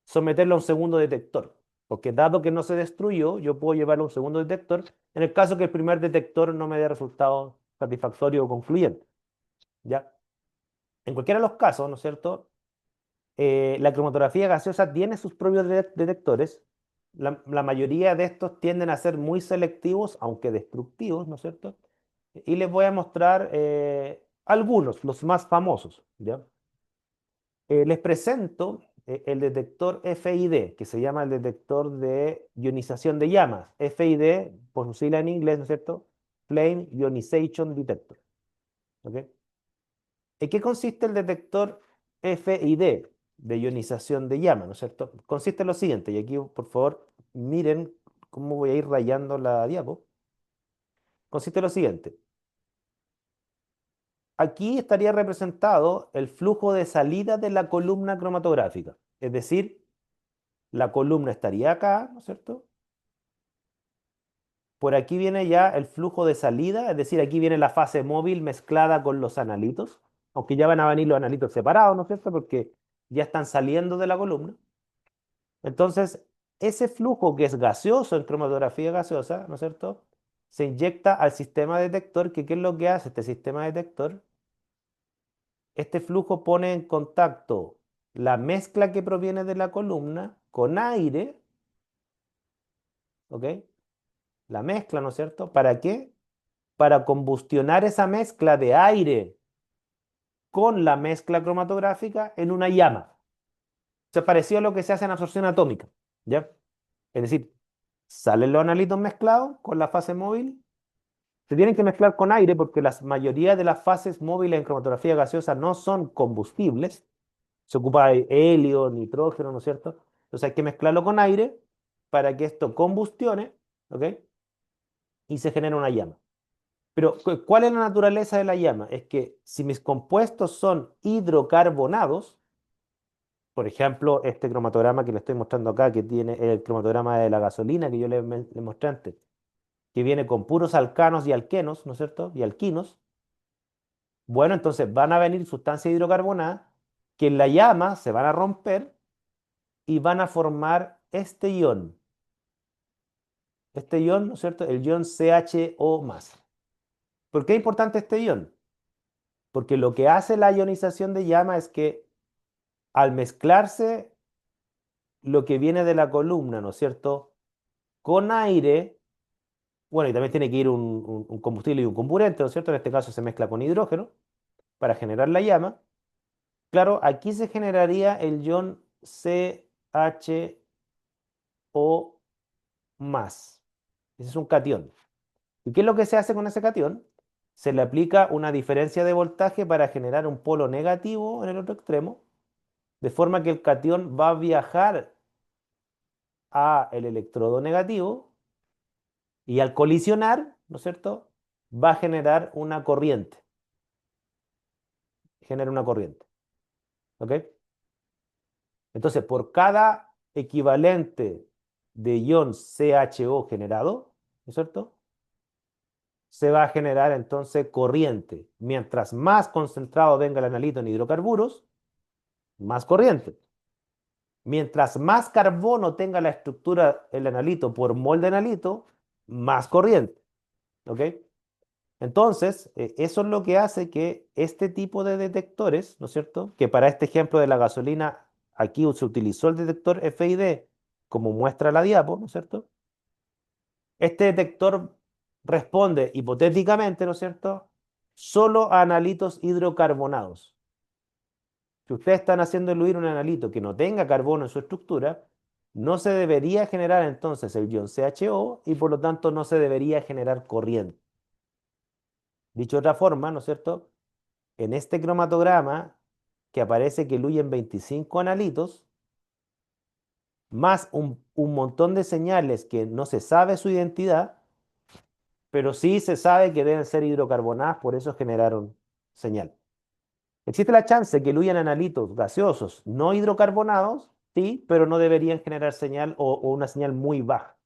someterlo a un segundo detector. Porque dado que no se destruyó, yo puedo llevarlo a un segundo detector en el caso que el primer detector no me dé resultado satisfactorio o concluyente. ¿Ya? En cualquiera de los casos, ¿no es cierto? La cromatografía gaseosa tiene sus propios detectores. La mayoría de estos tienden a ser muy selectivos, aunque destructivos, ¿no es cierto? Y les voy a mostrar algunos, los más famosos, ¿ya? Les presento el detector FID, que se llama el detector de ionización de llamas. FID, por sus siglas en inglés, ¿no es cierto? Flame Ionization Detector. ¿Ok? ¿En qué consiste el detector FID de ionización de llama, ¿no es cierto? Consiste en lo siguiente, y aquí por favor miren cómo voy a ir rayando la diapo. Consiste en lo siguiente. Aquí estaría representado el flujo de salida de la columna cromatográfica. Es decir, la columna estaría acá, ¿no es cierto? Por aquí viene ya el flujo de salida, es decir, aquí viene la fase móvil mezclada con los analitos, aunque ya van a venir los analitos separados, ¿no es cierto? Porque ya están saliendo de la columna. Entonces, ese flujo que es gaseoso en cromatografía gaseosa, ¿no es cierto? Se inyecta al sistema detector, que ¿qué es lo que hace este sistema detector? Este flujo pone en contacto la mezcla que proviene de la columna con aire, ¿ok? La mezcla, ¿no es cierto? ¿Para qué? Para combustionar esa mezcla de aire con la mezcla cromatográfica en una llama. Se pareció a lo que se hace en absorción atómica, ¿ya? Es decir, salen los analitos mezclados con la fase móvil. Se tienen que mezclar con aire porque la mayoría de las fases móviles en cromatografía gaseosa no son combustibles. Se ocupa de helio, nitrógeno, ¿no es cierto? Entonces hay que mezclarlo con aire para que esto combustione, ¿ok? Y se genere una llama. Pero, ¿cuál es la naturaleza de la llama? Es que si mis compuestos son hidrocarbonados, por ejemplo, este cromatograma que le estoy mostrando acá, que tiene el cromatograma de la gasolina que yo le mostré antes, que viene con puros alcanos y alquenos, ¿no es cierto? Y alquinos. Bueno, entonces van a venir sustancias hidrocarbonadas que en la llama se van a romper y van a formar este ion. Este ion, ¿no es cierto? El ion CHO+. ¿Por qué es importante este ion? Porque lo que hace la ionización de llama es que al mezclarse lo que viene de la columna, ¿no es cierto? con aire, bueno, y también tiene que ir un combustible y un comburente, ¿no es cierto? En este caso se mezcla con hidrógeno para generar la llama. Claro, aquí se generaría el ion CHO más. Ese es un catión. ¿Y qué es lo que se hace con ese catión? Se le aplica una diferencia de voltaje para generar un polo negativo en el otro extremo, de forma que el catión va a viajar a el electrodo negativo y al colisionar, ¿no es cierto? Va a generar una corriente. Genera una corriente. ¿Ok? Entonces, por cada equivalente de ion CHO generado, ¿no es cierto? Se va a generar entonces corriente. Mientras más concentrado venga el analito en hidrocarburos, más corriente. Mientras más carbono tenga la estructura el analito por mol de analito, más corriente. ¿Ok? Entonces, eso es lo que hace que este tipo de detectores, ¿no es cierto? Que para este ejemplo de la gasolina, aquí se utilizó el detector FID como muestra la diapo, ¿no es cierto? Este detector responde hipotéticamente, ¿no es cierto? Solo a analitos hidrocarbonados. Si ustedes están haciendo eluir un analito que no tenga carbono en su estructura, no se debería generar entonces el ion CHO y por lo tanto no se debería generar corriente. Dicho de otra forma, ¿no es cierto? En este cromatograma que aparece que eluyen 25 analitos, más un montón de señales que no se sabe su identidad, pero sí se sabe que deben ser hidrocarbonadas, por eso generaron señal. Existe la chance que eluyan analitos gaseosos no hidrocarbonados, sí, pero no deberían generar señal o una señal muy baja.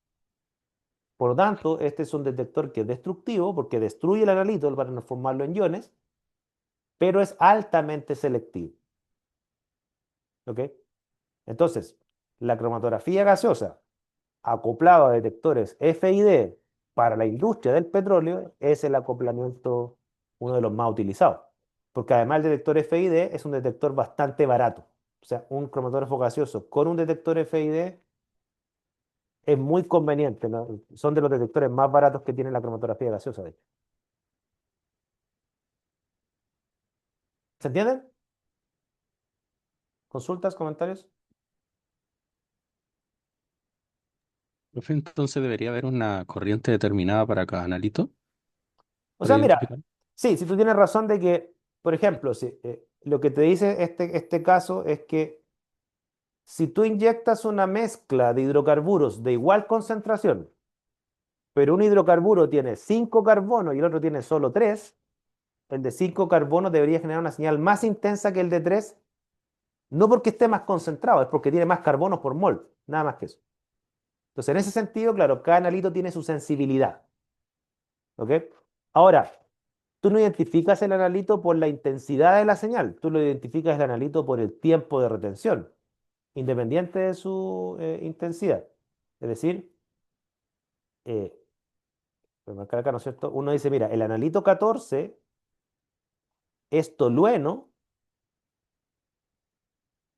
Por lo tanto, este es un detector que es destructivo porque destruye el analito para transformarlo en iones, pero es altamente selectivo. ¿Ok? Entonces, la cromatografía gaseosa acoplado a detectores FID para la industria del petróleo es el acoplamiento uno de los más utilizados. Porque además el detector FID es un detector bastante barato. O sea, un cromatógrafo gaseoso con un detector FID es muy conveniente, ¿no? Son de los detectores más baratos que tiene la cromatografía gaseosa, de hecho. ¿Se entiende? ¿Consultas, comentarios? Profe, entonces debería haber una corriente determinada para cada analito O para sea, mira, identificar. sí, si tú tienes razón de que, por ejemplo, si, lo que te dice este caso es que si tú inyectas una mezcla de hidrocarburos de igual concentración, pero un hidrocarburo tiene 5 carbonos y el otro tiene solo 3, el de 5 carbonos debería generar una señal más intensa que el de 3, no porque esté más concentrado, es porque tiene más carbonos por mol, nada más que eso. Entonces, en ese sentido, claro, cada analito tiene su sensibilidad. ¿Ok? Ahora, tú no identificas el analito por la intensidad de la señal, tú lo identificas el analito por el tiempo de retención, independiente de su intensidad. Es decir, eh, voy a marcar acá, ¿no es cierto? Uno dice, mira, el analito 14 es tolueno,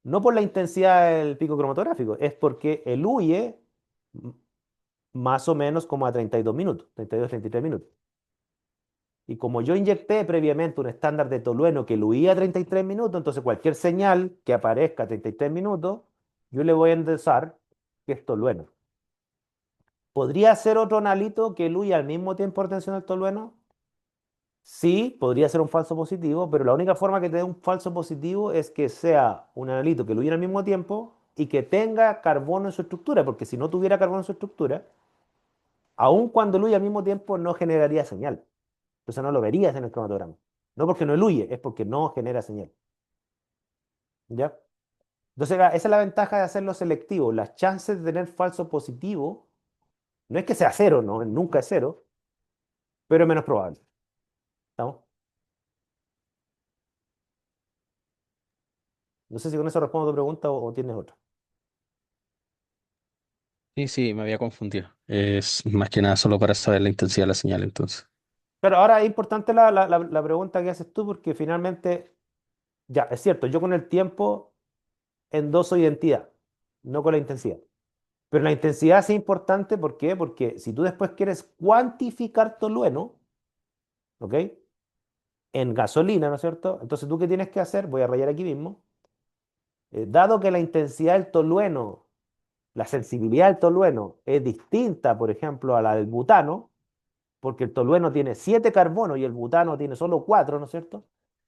no por la intensidad del pico cromatográfico, es porque eluye más o menos como a 32 minutos, 32, 33 minutos. Y como yo inyecté previamente un estándar de tolueno que eluía a 33 minutos, entonces cualquier señal que aparezca a 33 minutos, yo le voy a endosar que es tolueno. ¿Podría ser otro analito que eluya al mismo tiempo retención del tolueno? Sí, podría ser un falso positivo, pero la única forma que te dé un falso positivo es que sea un analito que eluya al mismo tiempo y que tenga carbono en su estructura, porque si no tuviera carbono en su estructura, aun cuando eluye al mismo tiempo no generaría señal. Entonces no lo verías en el cromatograma. No porque no eluye, es porque no genera señal. ¿Ya? Entonces esa es la ventaja de hacerlo selectivo. Las chances de tener falso positivo no es que sea cero, no, nunca es cero, pero es menos probable. ¿Estamos? No sé si con eso respondo a tu pregunta o tienes otra. Sí, sí, me había confundido. Es más que nada solo para saber la intensidad de la señal, entonces. Pero ahora es importante la pregunta que haces tú porque finalmente, ya, es cierto, yo con el tiempo endoso identidad, no con la intensidad. Pero la intensidad sí es importante, ¿por qué? Porque si tú después quieres cuantificar tolueno, ¿ok? En gasolina, ¿no es cierto? Entonces, ¿tú qué tienes que hacer? Voy a rayar aquí mismo. Dado que la intensidad del tolueno, la sensibilidad del tolueno es distinta, por ejemplo, a la del butano, porque el tolueno tiene 7 carbonos y el butano tiene solo 4, ¿no es cierto?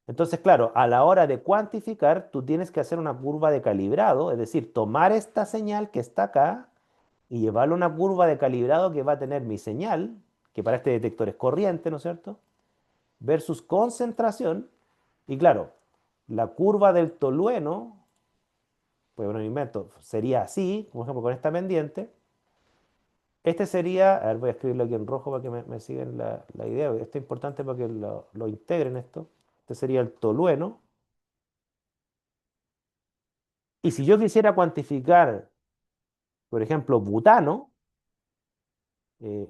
Entonces, claro, a la hora de cuantificar, tú tienes que hacer una curva de calibrado, es decir, tomar esta señal que está acá y llevarla a una curva de calibrado que va a tener mi señal, que para este detector es corriente, ¿no es cierto? Versus concentración. Y claro, la curva del tolueno, pues bueno, me invento, sería así, por ejemplo, con esta pendiente. Este sería, a ver, voy a escribirlo aquí en rojo para que me sigan la idea. Esto es importante para que lo integren esto. Este sería el tolueno. Y si yo quisiera cuantificar, por ejemplo, butano, eh,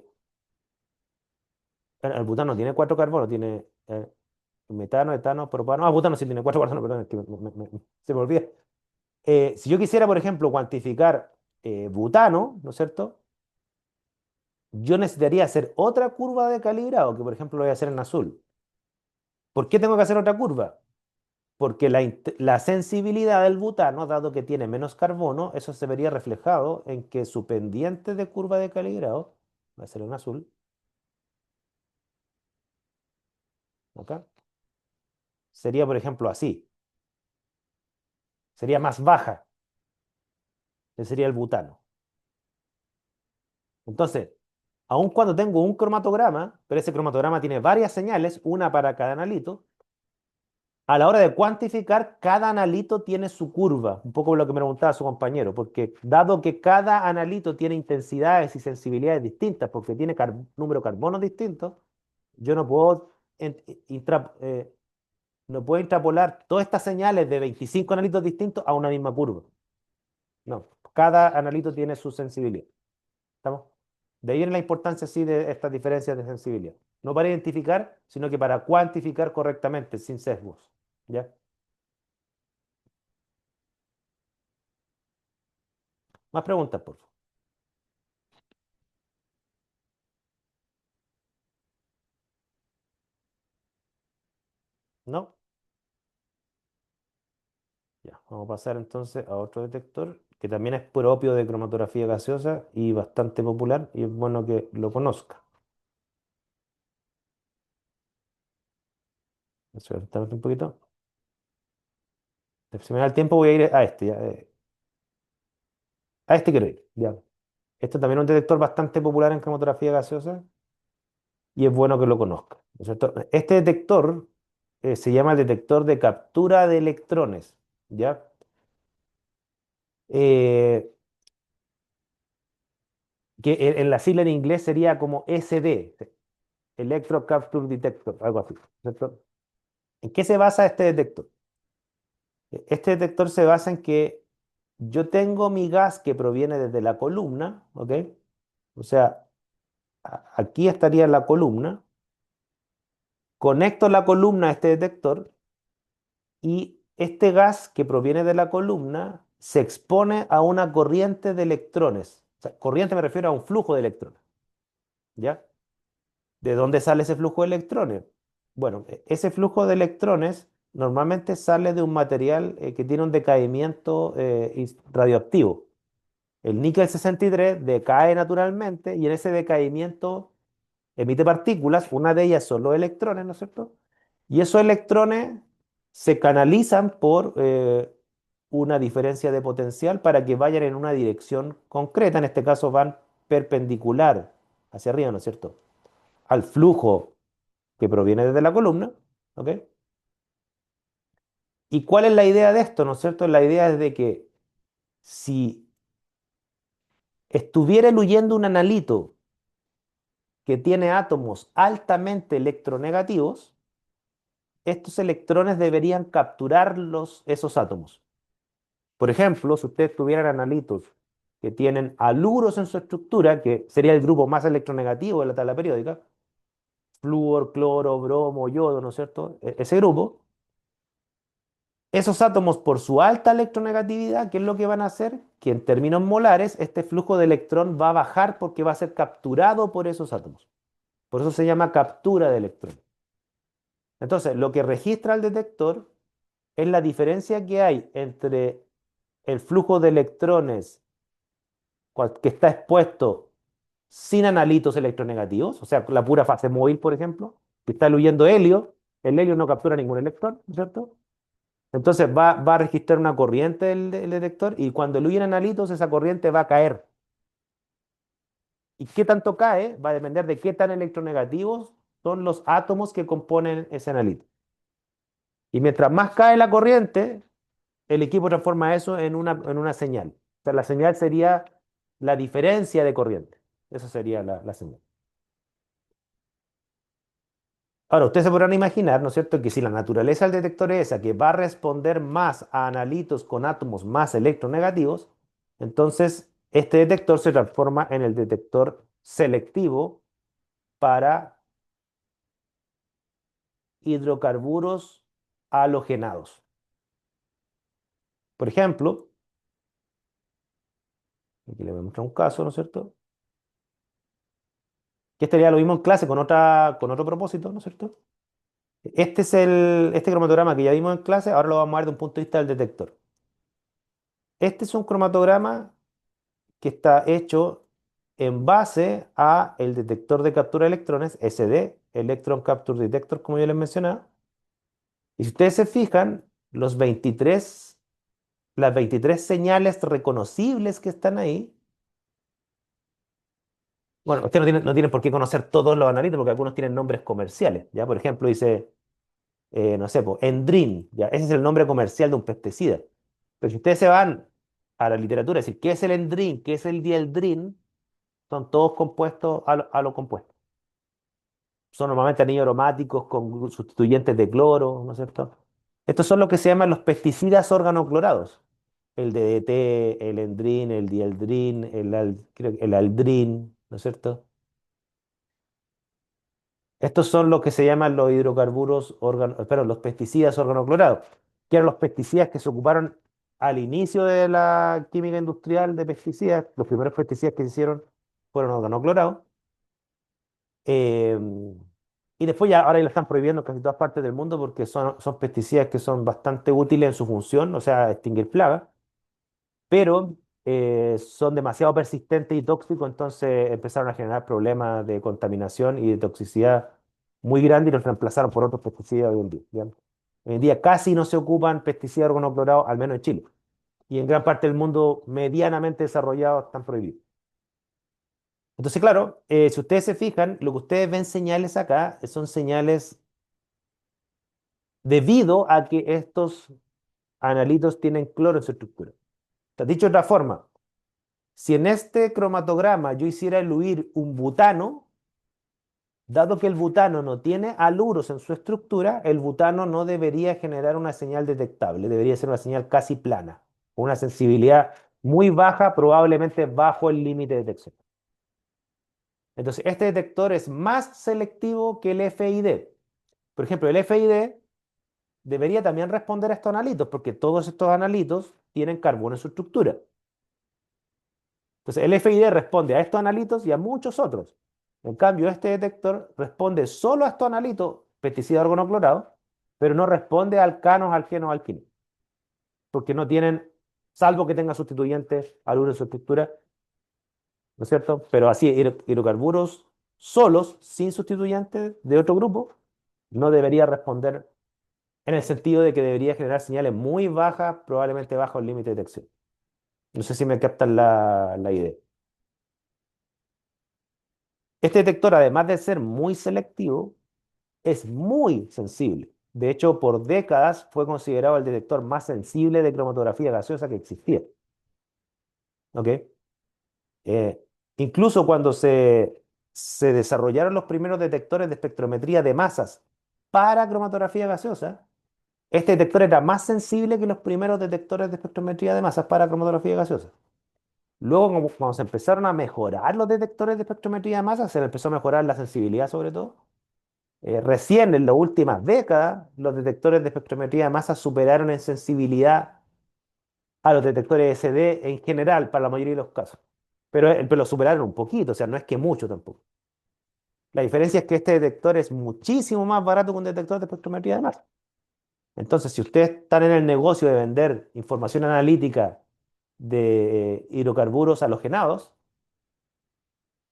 el butano tiene 4 carbonos, tiene metano, etano, propano. Ah, butano sí tiene 4 carbonos, perdón, es que se me olvida. Si yo quisiera, por ejemplo, cuantificar butano, ¿no es cierto? Yo necesitaría hacer otra curva de calibrado, que por ejemplo lo voy a hacer en azul. ¿Por qué tengo que hacer otra curva? Porque la sensibilidad del butano, dado que tiene menos carbono, eso se vería reflejado en que su pendiente de curva de calibrado, va a ser en azul, acá, sería por ejemplo así, sería más baja, que sería el butano. Entonces, aun cuando tengo un cromatograma, pero ese cromatograma tiene varias señales, una para cada analito, a la hora de cuantificar, cada analito tiene su curva, un poco lo que me preguntaba su compañero, porque dado que cada analito tiene intensidades y sensibilidades distintas, porque tiene número de carbonos distintos, yo no puedo, no puedo extrapolar todas estas señales de 25 analitos distintos a una misma curva. No, cada analito tiene su sensibilidad. ¿Estamos? De ahí viene la importancia sí, de estas diferencias de sensibilidad. No para identificar, sino que para cuantificar correctamente, sin sesgos. ¿Ya? Más preguntas, por favor. ¿No? Ya, vamos a pasar entonces a otro detector que también es propio de cromatografía gaseosa y bastante popular y es bueno que lo conozca. Espérate un poquito. Si me da el tiempo voy a ir a este. Ya, a este quiero ir. Ya. Este también es un detector bastante popular en cromatografía gaseosa y es bueno que lo conozca. ¿No es cierto? Este detector se llama el detector de captura de electrones. ¿Ya? Eh, que en la sigla en inglés sería como SD, Electro Capture Detector, algo así. ¿No es cierto? ¿En qué se basa este detector? Este detector se basa en que yo tengo mi gas que proviene desde la columna, ¿ok? O sea, aquí estaría la columna, conecto la columna a este detector y este gas que proviene de la columna se expone a una corriente de electrones. O sea, corriente me refiero a un flujo de electrones, ¿ya? ¿De dónde sale ese flujo de electrones? Bueno, ese flujo de electrones normalmente sale de un material que tiene un decaimiento radioactivo. El níquel 63 decae naturalmente y en ese decaimiento emite partículas, una de ellas son los electrones, ¿no es cierto? Y esos electrones se canalizan por una diferencia de potencial para que vayan en una dirección concreta, en este caso van perpendicular hacia arriba, ¿no es cierto? Al flujo que proviene desde la columna, ¿ok? ¿Y cuál es la idea de esto, no es cierto? La idea es de que si estuviera huyendo un analito que tiene átomos altamente electronegativos, estos electrones deberían capturar esos átomos. Por ejemplo, si ustedes tuvieran analitos que tienen aluros en su estructura, que sería el grupo más electronegativo de la tabla periódica, flúor, cloro, bromo, yodo, ¿no es cierto? Ese grupo, Esos átomos, por su alta electronegatividad, ¿qué es lo que van a hacer? Que en términos molares, este flujo de electrón va a bajar porque va a ser capturado por esos átomos. Por eso se llama captura de electrón. Entonces, lo que registra el detector es la diferencia que hay entre el flujo de electrones que está expuesto sin analitos electronegativos, o sea, la pura fase móvil, por ejemplo, que está huyendo helio, el helio no captura ningún electrón, ¿no es cierto? Entonces va a registrar una corriente el detector y cuando eluyen analitos, esa corriente va a caer. ¿Y qué tanto cae? Va a depender de qué tan electronegativos son los átomos que componen ese analito. Y mientras más cae la corriente, el equipo transforma eso en una señal. O sea, la señal sería la diferencia de corriente. Eso sería la señal. Ahora, ustedes se podrán imaginar, ¿no es cierto?, que si la naturaleza del detector es esa, que va a responder más a analitos con átomos más electronegativos, entonces este detector se transforma en el detector selectivo para hidrocarburos halogenados. Por ejemplo, aquí le voy a mostrar un caso, ¿no es cierto? Que este ya lo vimos en clase con otro propósito, ¿no es cierto? Este cromatograma que ya vimos en clase, ahora lo vamos a ver de un punto de vista del detector. Este es un cromatograma que está hecho en base a el detector de captura de electrones, SD, Electron Capture Detector, como yo les mencionaba. Y si ustedes se fijan, las 23 señales reconocibles que están ahí, bueno, ustedes no tienen por qué conocer todos los analitos porque algunos tienen nombres comerciales, ¿ya? Por ejemplo, dice, no sé, Endrin, ¿ya? Ese es el nombre comercial de un pesticida. Pero si ustedes se van a la literatura, es decir, ¿qué es el Endrin? ¿Qué es el dieldrin? Son todos compuestos a lo compuesto. Son normalmente anillos aromáticos con sustituyentes de cloro, ¿no es cierto? Estos son lo que se llaman los pesticidas organoclorados. El DDT, el endrin, el dieldrin, creo que el aldrin, ¿no es cierto? Estos son lo que se llaman los los pesticidas organoclorados, que eran los pesticidas que se ocuparon al inicio de la química industrial de pesticidas. Los primeros pesticidas que se hicieron fueron organoclorados. Eh, y después ya ahora ya lo están prohibiendo en casi todas partes del mundo porque son pesticidas que son bastante útiles en su función, o sea, extinguir plagas, pero son demasiado persistentes y tóxicos, entonces empezaron a generar problemas de contaminación y de toxicidad muy grandes y los reemplazaron por otros pesticidas hoy en día. ¿Ya? Hoy en día casi no se ocupan pesticidas organoclorados, al menos en Chile. Y en gran parte del mundo medianamente desarrollado están prohibidos. Entonces, claro, si ustedes se fijan, lo que ustedes ven señales acá son señales debido a que estos analitos tienen cloro en su estructura. O sea, dicho de otra forma, si en este cromatograma yo hiciera eluir un butano, dado que el butano no tiene haluros en su estructura, el butano no debería generar una señal detectable, debería ser una señal casi plana, con una sensibilidad muy baja, probablemente bajo el límite de detección. Entonces, este detector es más selectivo que el FID. Por ejemplo, el FID debería también responder a estos analitos, porque todos estos analitos tienen carbono en su estructura. Entonces, el FID responde a estos analitos y a muchos otros. En cambio, este detector responde solo a estos analitos, pesticida organoclorado, pero no responde a alcanos, alquenos, alquinos, porque no tienen, salvo que tenga sustituyentes al en su estructura, ¿no es cierto? Pero así, hidrocarburos solos, sin sustituyentes de otro grupo, no debería responder en el sentido de que debería generar señales muy bajas, probablemente bajo el límite de detección. No sé si me captan la idea. Este detector, además de ser muy selectivo, es muy sensible. De hecho, por décadas fue considerado el detector más sensible de cromatografía gaseosa que existía. ¿Ok? Eh, incluso cuando se desarrollaron los primeros detectores de espectrometría de masas para cromatografía gaseosa, este detector era más sensible que los primeros detectores de espectrometría de masas para cromatografía gaseosa. Luego, cuando se empezaron a mejorar los detectores de espectrometría de masas, se le empezó a mejorar la sensibilidad sobre todo. Recién en las últimas décadas, los detectores de espectrometría de masa superaron en sensibilidad a los detectores SD en general para la mayoría de los casos. Pero lo superaron un poquito, o sea, no es que mucho tampoco. La diferencia es que este detector es muchísimo más barato que un detector de espectrometría de masa. Entonces, si ustedes están en el negocio de vender información analítica de hidrocarburos halogenados,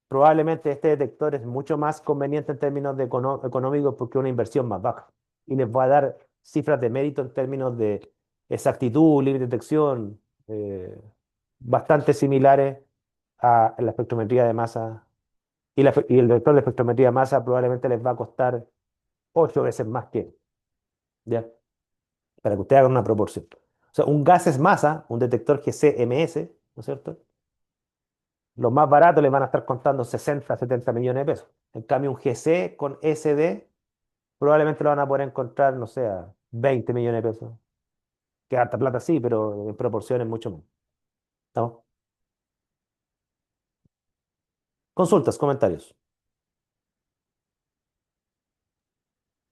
probablemente este detector es mucho más conveniente en términos de económicos porque es una inversión más baja y les va a dar cifras de mérito en términos de exactitud, límite de detección, bastante similares a la espectrometría de masa. Y el detector de espectrometría de masa probablemente les va a costar 8 veces más que, ¿ya? Para que ustedes hagan una proporción. O sea, un gas es masa, un detector GC-MS, ¿no es cierto? Los más baratos les van a estar contando 60, 70 millones de pesos. En cambio, un GC con SD probablemente lo van a poder encontrar, no sé, a 20 millones de pesos. Que harta plata sí, pero en proporciones mucho más. ¿Estamos? Consultas, comentarios.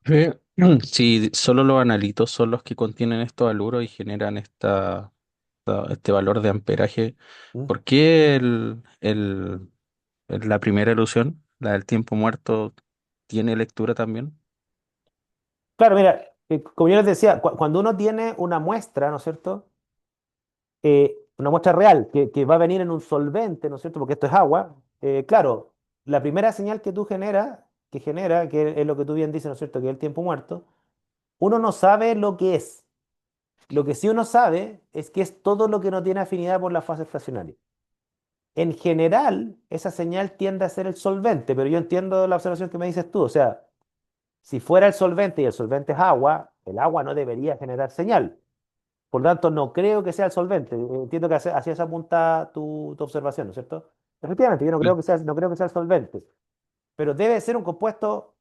Eh, Si solo los analitos son los que contienen estos aluros y generan este valor de amperaje, ¿Mm? ¿por qué la primera ilusión, la del tiempo muerto, tiene lectura también? Claro, mira, como yo les decía, cuando uno tiene una muestra, ¿no es cierto? Una muestra real que va a venir en un solvente, ¿no es cierto? Porque esto es agua. Claro, la primera señal que tú genera, que es lo que tú bien dices, ¿no es cierto? Que es el tiempo muerto, uno no sabe lo que es. Lo que sí uno sabe es que es todo lo que no tiene afinidad por la fase estacionaria. En general, esa señal tiende a ser el solvente, pero yo entiendo la observación que me dices tú. O sea, si fuera el solvente y el solvente es agua, el agua no debería generar señal. Por lo tanto, no creo que sea el solvente. Entiendo que hacia esa apunta tu observación, ¿no es cierto? Efectivamente, yo Sí. no creo que sea el solvente, pero debe ser un compuesto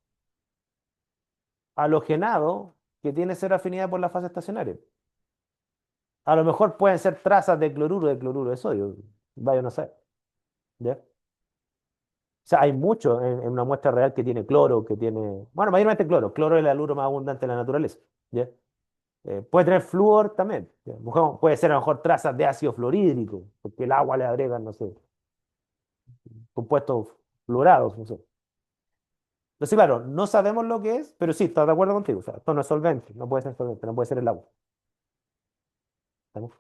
halogenado que tiene cero afinidad por la fase estacionaria. A lo mejor pueden ser trazas de cloruro de sodio. Vaya, no sé. ¿Ya? O sea, hay mucho en una muestra real que tiene cloro, que tiene. Bueno, mayormente cloro. Cloro es el haluro más abundante en la naturaleza. ¿Ya? Puede tener flúor también. ¿Ya? Puede ser a lo mejor trazas de ácido fluorhídrico, porque el agua le agrega, no sé, compuestos fluorados, no sé. Entonces, claro, no sabemos lo que es, pero sí, estoy de acuerdo contigo. O sea, esto no es solvente, no puede ser solvente, no puede ser el agua. ¿Estamos?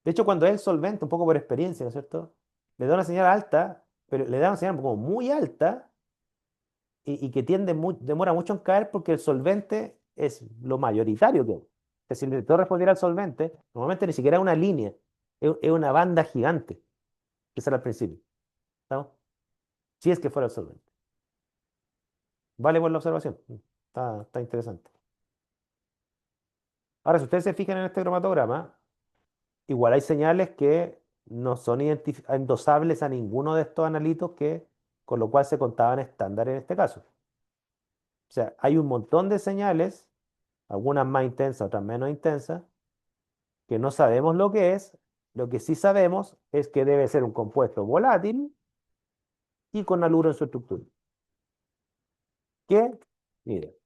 De hecho, cuando es el solvente, un poco por experiencia, ¿no es cierto? Le da una señal alta, pero le da una señal como muy alta y que demora mucho en caer porque el solvente es lo mayoritario que hay. O sea, si el detector respondiera al solvente, normalmente ni siquiera es una línea, es una banda gigante que sale al principio. ¿Estamos? Si es que fuera el solvente. Vale por la observación. Está interesante. Ahora, si ustedes se fijan en este cromatograma, igual hay señales que no son endosables a ninguno de estos analitos con lo cual se contaban estándar en este caso. O sea, hay un montón de señales, algunas más intensas, otras menos intensas, que no sabemos lo que es. Lo que sí sabemos es que debe ser un compuesto volátil y con haluro en su estructura. Que, mire,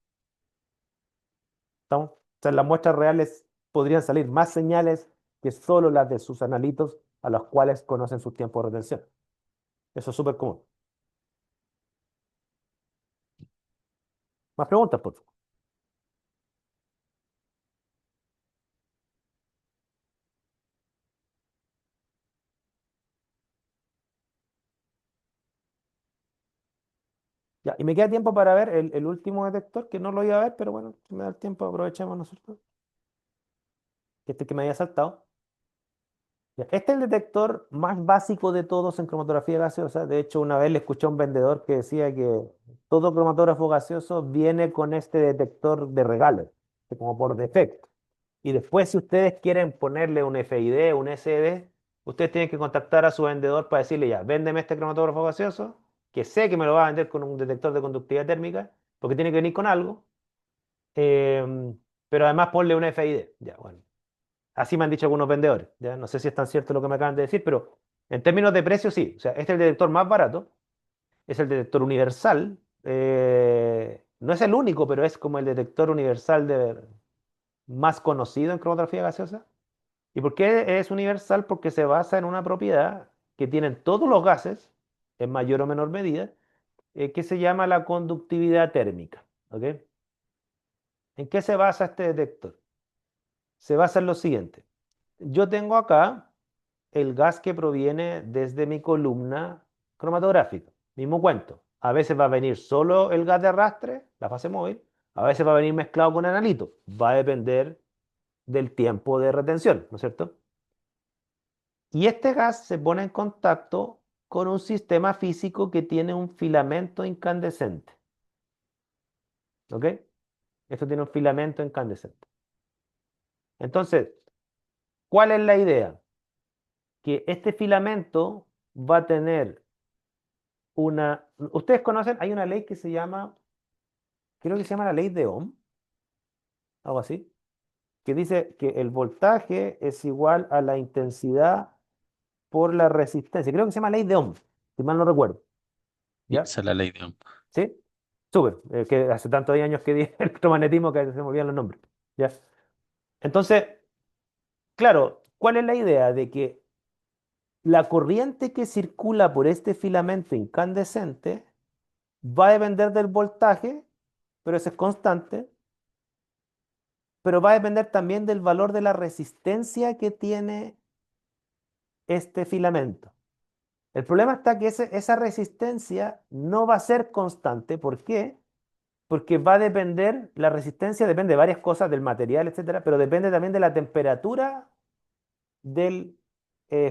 ¿estamos? O sea, en las muestras reales podrían salir más señales que solo las de sus analitos a los cuales conocen sus tiempos de retención. Eso es súper común. Más preguntas, por favor. Ya, y me queda tiempo para ver el último detector, que no lo iba a ver, pero bueno, si me da el tiempo, aprovechemos, ¿no es cierto? Este que me había saltado. Ya, este es el detector más básico de todos en cromatografía gaseosa. De hecho, una vez le escuché a un vendedor que decía que todo cromatógrafo gaseoso viene con este detector de regalo, que como por defecto. Y después, si ustedes quieren ponerle un FID, un SD, ustedes tienen que contactar a su vendedor para decirle ya, véndeme este cromatógrafo gaseoso, que sé que me lo va a vender con un detector de conductividad térmica, porque tiene que venir con algo, em, pero además ponle un FID. Ya, bueno. Así me han dicho algunos vendedores. ¿Ya? No sé si es tan cierto lo que me acaban de decir, pero en términos de precio sí. O sea, este es el detector más barato, es el detector universal, no es el único, pero es como el detector universal más conocido en cromatografía gaseosa. ¿Y por qué es universal? Porque se basa en una propiedad que tienen todos los gases, en mayor o menor medida, que se llama la conductividad térmica. ¿Ok? ¿En qué se basa este detector? Se basa en lo siguiente. Yo tengo acá el gas que proviene desde mi columna cromatográfica. Mismo cuento. A veces va a venir solo el gas de arrastre, la fase móvil. A veces va a venir mezclado con analito. Va a depender del tiempo de retención, ¿no es cierto? Y este gas se pone en contacto con un sistema físico que tiene un filamento incandescente. ¿Ok? Esto tiene un filamento incandescente. Entonces, ¿cuál es la idea? Que este filamento va a tener una... Ustedes conocen, hay una ley que se llama, creo que se llama la ley de Ohm, algo así, que dice que el voltaje es igual a la intensidad por la resistencia. Creo que se llama ley de Ohm, si mal no recuerdo. Y ¿Ya? esa es la ley de Ohm. ¿Sí? Súper. Que hace tantos años que di electromagnetismo que se me olvidan los nombres. ¿Ya? Entonces, claro, ¿cuál es la idea? De que la corriente que circula por este filamento incandescente va a depender del voltaje, pero ese es constante, pero va a depender también del valor de la resistencia que tiene este filamento. El problema está que esa resistencia no va a ser constante. ¿Por qué? Porque va a depender, la resistencia depende de varias cosas, del material, etcétera, pero depende también de la temperatura del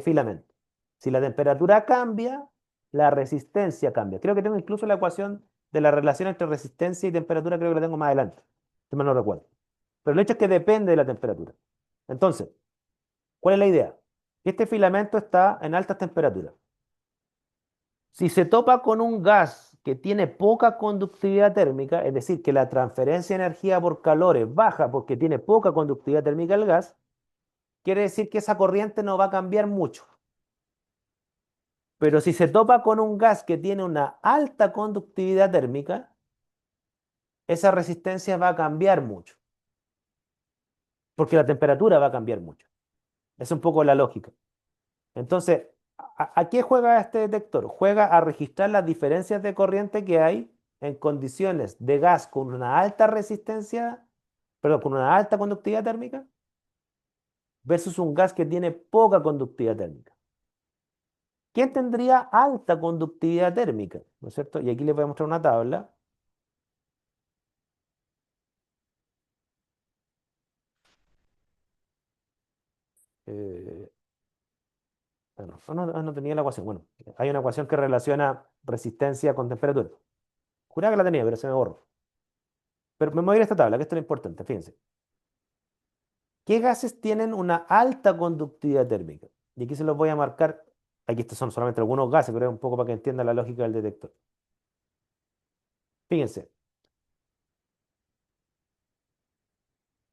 filamento. Si la temperatura cambia, la resistencia cambia. Creo que tengo incluso la ecuación de la relación entre resistencia y temperatura, creo que la tengo más adelante, si mal no recuerdo. Pero el hecho es que depende de la temperatura. Entonces, ¿cuál es la idea? Este filamento está en altas temperaturas. Si se topa con un gas que tiene poca conductividad térmica, es decir, que la transferencia de energía por calor es baja porque tiene poca conductividad térmica el gas, quiere decir que esa corriente no va a cambiar mucho. Pero si se topa con un gas que tiene una alta conductividad térmica, esa resistencia va a cambiar mucho, porque la temperatura va a cambiar mucho. Es un poco la lógica. Entonces, ¿a qué juega este detector? Juega a registrar las diferencias de corriente que hay en condiciones de gas con una alta resistencia, perdón, con una alta conductividad térmica versus un gas que tiene poca conductividad térmica. ¿Quién tendría alta conductividad térmica? ¿No es cierto? Y aquí les voy a mostrar una tabla. Eh, bueno, no tenía la ecuación. Bueno, hay una ecuación que relaciona resistencia con temperatura. Juraba que la tenía, pero se me borró. Pero me voy a ir a esta tabla, que esto es lo importante, fíjense. ¿Qué gases tienen una alta conductividad térmica? Y aquí se los voy a marcar. Aquí estos son solamente algunos gases, pero es un poco para que entiendan la lógica del detector. Fíjense,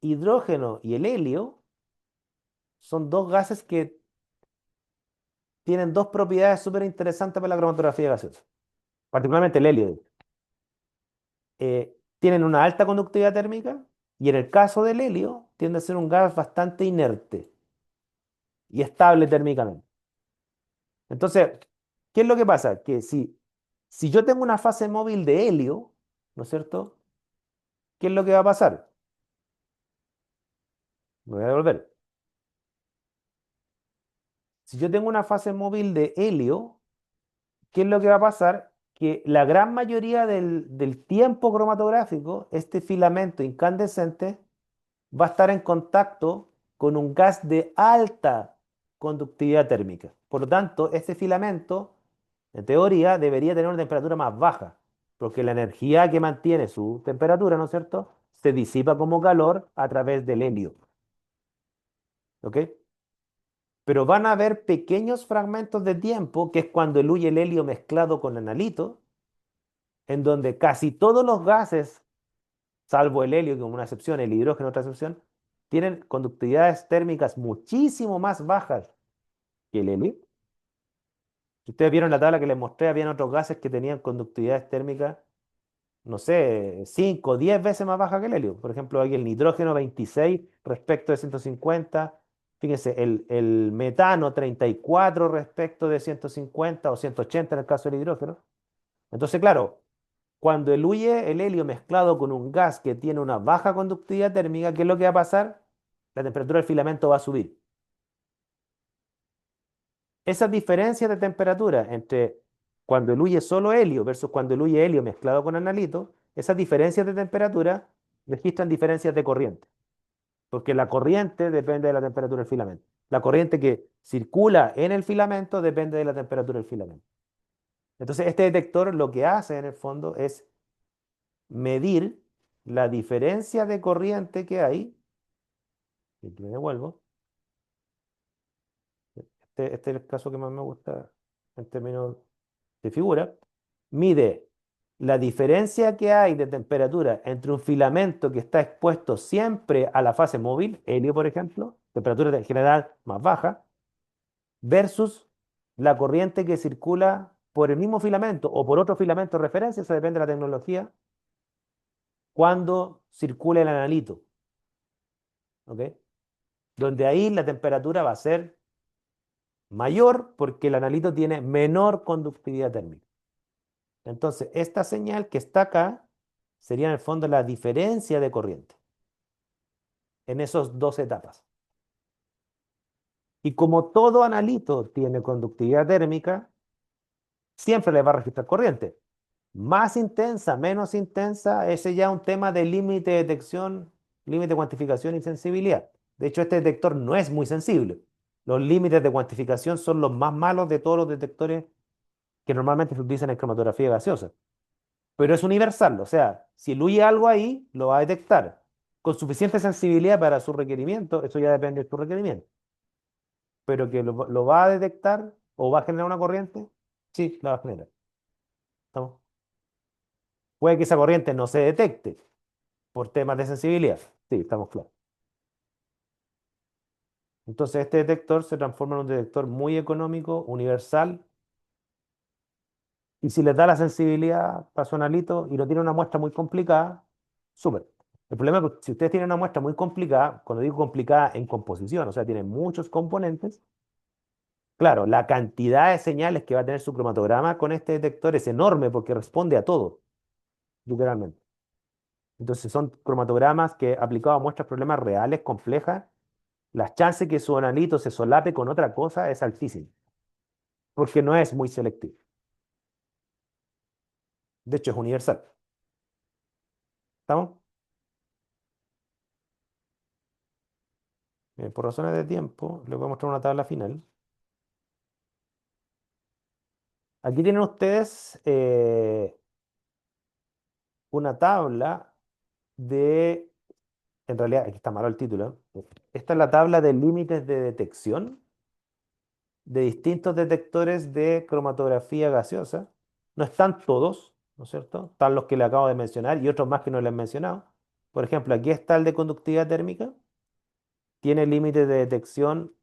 hidrógeno y el helio son dos gases que tienen dos propiedades súper interesantes para la cromatografía gaseosa, particularmente el helio. Tienen una alta conductividad térmica y en el caso del helio tiende a ser un gas bastante inerte y estable térmicamente. Entonces, ¿qué es lo que pasa? Que si yo tengo una fase móvil de helio, ¿no es cierto? ¿Qué es lo que va a pasar? Me voy a devolver. Si yo tengo una fase móvil de helio, ¿qué es lo que va a pasar? Que la gran mayoría del tiempo cromatográfico, este filamento incandescente va a estar en contacto con un gas de alta conductividad térmica. Por lo tanto, este filamento, en teoría, debería tener una temperatura más baja, porque la energía que mantiene su temperatura, ¿no es cierto?, se disipa como calor a través del helio. ¿Ok? Pero van a haber pequeños fragmentos de tiempo, que es cuando eluye el helio mezclado con analito, en donde casi todos los gases, salvo el helio, como una excepción, el hidrógeno, otra excepción, tienen conductividades térmicas muchísimo más bajas que el helio. Si ustedes vieron la tabla que les mostré, habían otros gases que tenían conductividades térmicas no sé, 5 o 10 veces más baja que el helio. Por ejemplo, aquí el nitrógeno 26 respecto de 150. Fíjense, el metano 34 respecto de 150 o 180 en el caso del hidrógeno. Entonces, claro, cuando eluye el helio mezclado con un gas que tiene una baja conductividad térmica, ¿qué es lo que va a pasar? La temperatura del filamento va a subir. Esas diferencias de temperatura entre cuando eluye solo helio versus cuando eluye helio mezclado con analito, esas diferencias de temperatura registran diferencias de corriente, porque la corriente depende de la temperatura del filamento. La corriente que circula en el filamento depende de la temperatura del filamento. Entonces, este detector lo que hace en el fondo es medir la diferencia de corriente que hay, y aquí me devuelvo, este es el caso que más me gusta en términos de figura, mide la diferencia que hay de temperatura entre un filamento que está expuesto siempre a la fase móvil, helio por ejemplo, temperatura en general más baja, versus la corriente que circula por el mismo filamento o por otro filamento de referencia, eso depende de la tecnología, cuando circula el analito, ¿ok? Donde ahí la temperatura va a ser mayor porque el analito tiene menor conductividad térmica. Entonces, esta señal que está acá sería en el fondo la diferencia de corriente en esas dos etapas. Y como todo analito tiene conductividad térmica, siempre le va a registrar corriente. Más intensa, menos intensa, ese ya es un tema de límite de detección, límite de cuantificación y sensibilidad. De hecho, este detector no es muy sensible. Los límites de cuantificación son los más malos de todos los detectores que normalmente se utilizan en cromatografía gaseosa. Pero es universal, o sea, si eluye algo ahí, lo va a detectar con suficiente sensibilidad para su requerimiento, eso ya depende de su requerimiento, pero que lo va a detectar o va a generar una corriente, sí, la va a generar. ¿Estamos? Puede que esa corriente no se detecte por temas de sensibilidad, sí, estamos claros. Entonces este detector se transforma en un detector muy económico, universal, y si les da la sensibilidad para su analito y no tiene una muestra muy complicada, súper. El problema es que si ustedes tienen una muestra muy complicada, cuando digo complicada en composición, o sea, tiene muchos componentes, claro, la cantidad de señales que va a tener su cromatograma con este detector es enorme porque responde a todo, literalmente. Entonces son cromatogramas que aplicados a muestras problemas reales, complejas, las chances que su analito se solape con otra cosa es altísima, porque no es muy selectivo. De hecho, es universal. ¿Estamos? Por razones de tiempo, les voy a mostrar una tabla final. Aquí tienen ustedes una tabla de, en realidad, aquí está malo el título. Esta es la tabla de límites de detección de distintos detectores de cromatografía gaseosa. No están todos, ¿no es cierto? Están los que le acabo de mencionar y otros más que no les he mencionado. Por ejemplo, aquí está el de conductividad térmica. Tiene límites de detección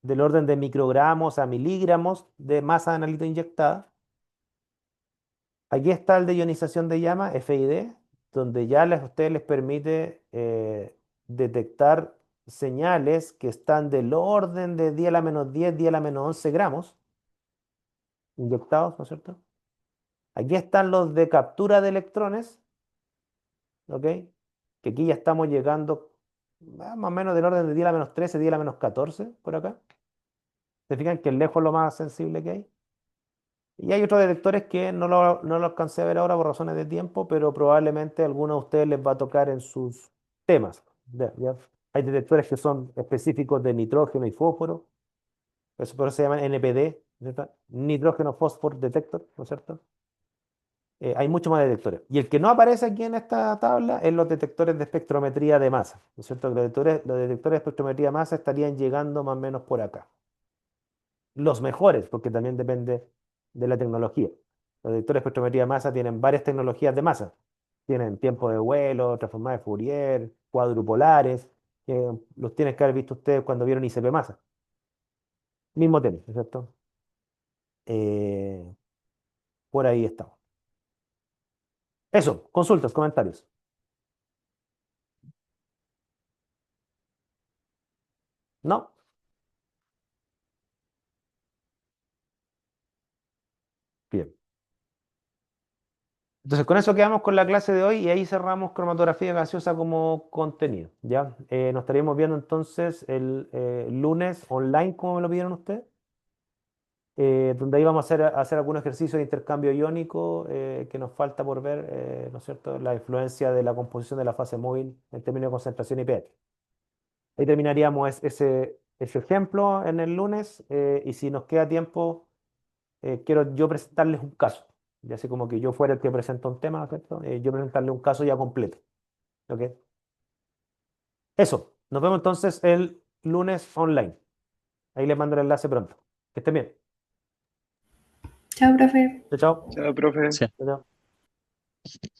del orden de microgramos a miligramos de masa de analito inyectada. Aquí está el de ionización de llama, FID, donde ya a ustedes les permite detectar señales que están del orden de 10 a la menos 10, 10 a la menos 11 gramos inyectados, ¿no es cierto? Aquí están los de captura de electrones, ¿ok? Que aquí ya estamos llegando más o menos del orden de 10 a la menos 13, 10 a la menos 14, por acá. ¿Se fijan que es lejos lo más sensible que hay? Y hay otros detectores que no lo alcancé a ver ahora por razones de tiempo, pero probablemente a algunos de ustedes les va a tocar en sus temas. ¿Ya? Hay detectores que son específicos de nitrógeno y fósforo, eso por eso se llaman NPD, ¿cierto? Nitrógeno Phosphor Detector, ¿no es cierto? Hay muchos más detectores. Y el que no aparece aquí en esta tabla es los detectores de espectrometría de masa, ¿no es cierto? Los detectores de espectrometría de masa estarían llegando más o menos por acá. Los mejores, porque también depende de la tecnología. Los detectores de espectrometría de masa tienen varias tecnologías de masa. Tienen tiempo de vuelo, transformadas de Fourier, cuadrupolares, que los tienen que haber visto ustedes cuando vieron ICP masa. Mismo tema, ¿no es cierto? Eh, por ahí estamos. Eso, consultas, comentarios. ¿No? Bien. Entonces, con eso quedamos con la clase de hoy y ahí cerramos cromatografía gaseosa como contenido, ¿ya? Nos estaríamos viendo entonces el lunes online, como me lo pidieron ustedes, donde ahí vamos a hacer algún ejercicio de intercambio iónico que nos falta por ver, ¿no es cierto? La influencia de la composición de la fase móvil en términos de concentración y pH. Ahí terminaríamos ese ejemplo en el lunes y si nos queda tiempo, quiero yo presentarles un caso. Ya así como que yo fuera el que presenta un tema, ¿cierto? Yo presentarle un caso ya completo. ¿Ok? Eso. Nos vemos entonces el lunes online. Ahí les mando el enlace pronto. Que estén bien. Chao, profe. Chao, chao. Chao, profe. Sí. Chao, chao.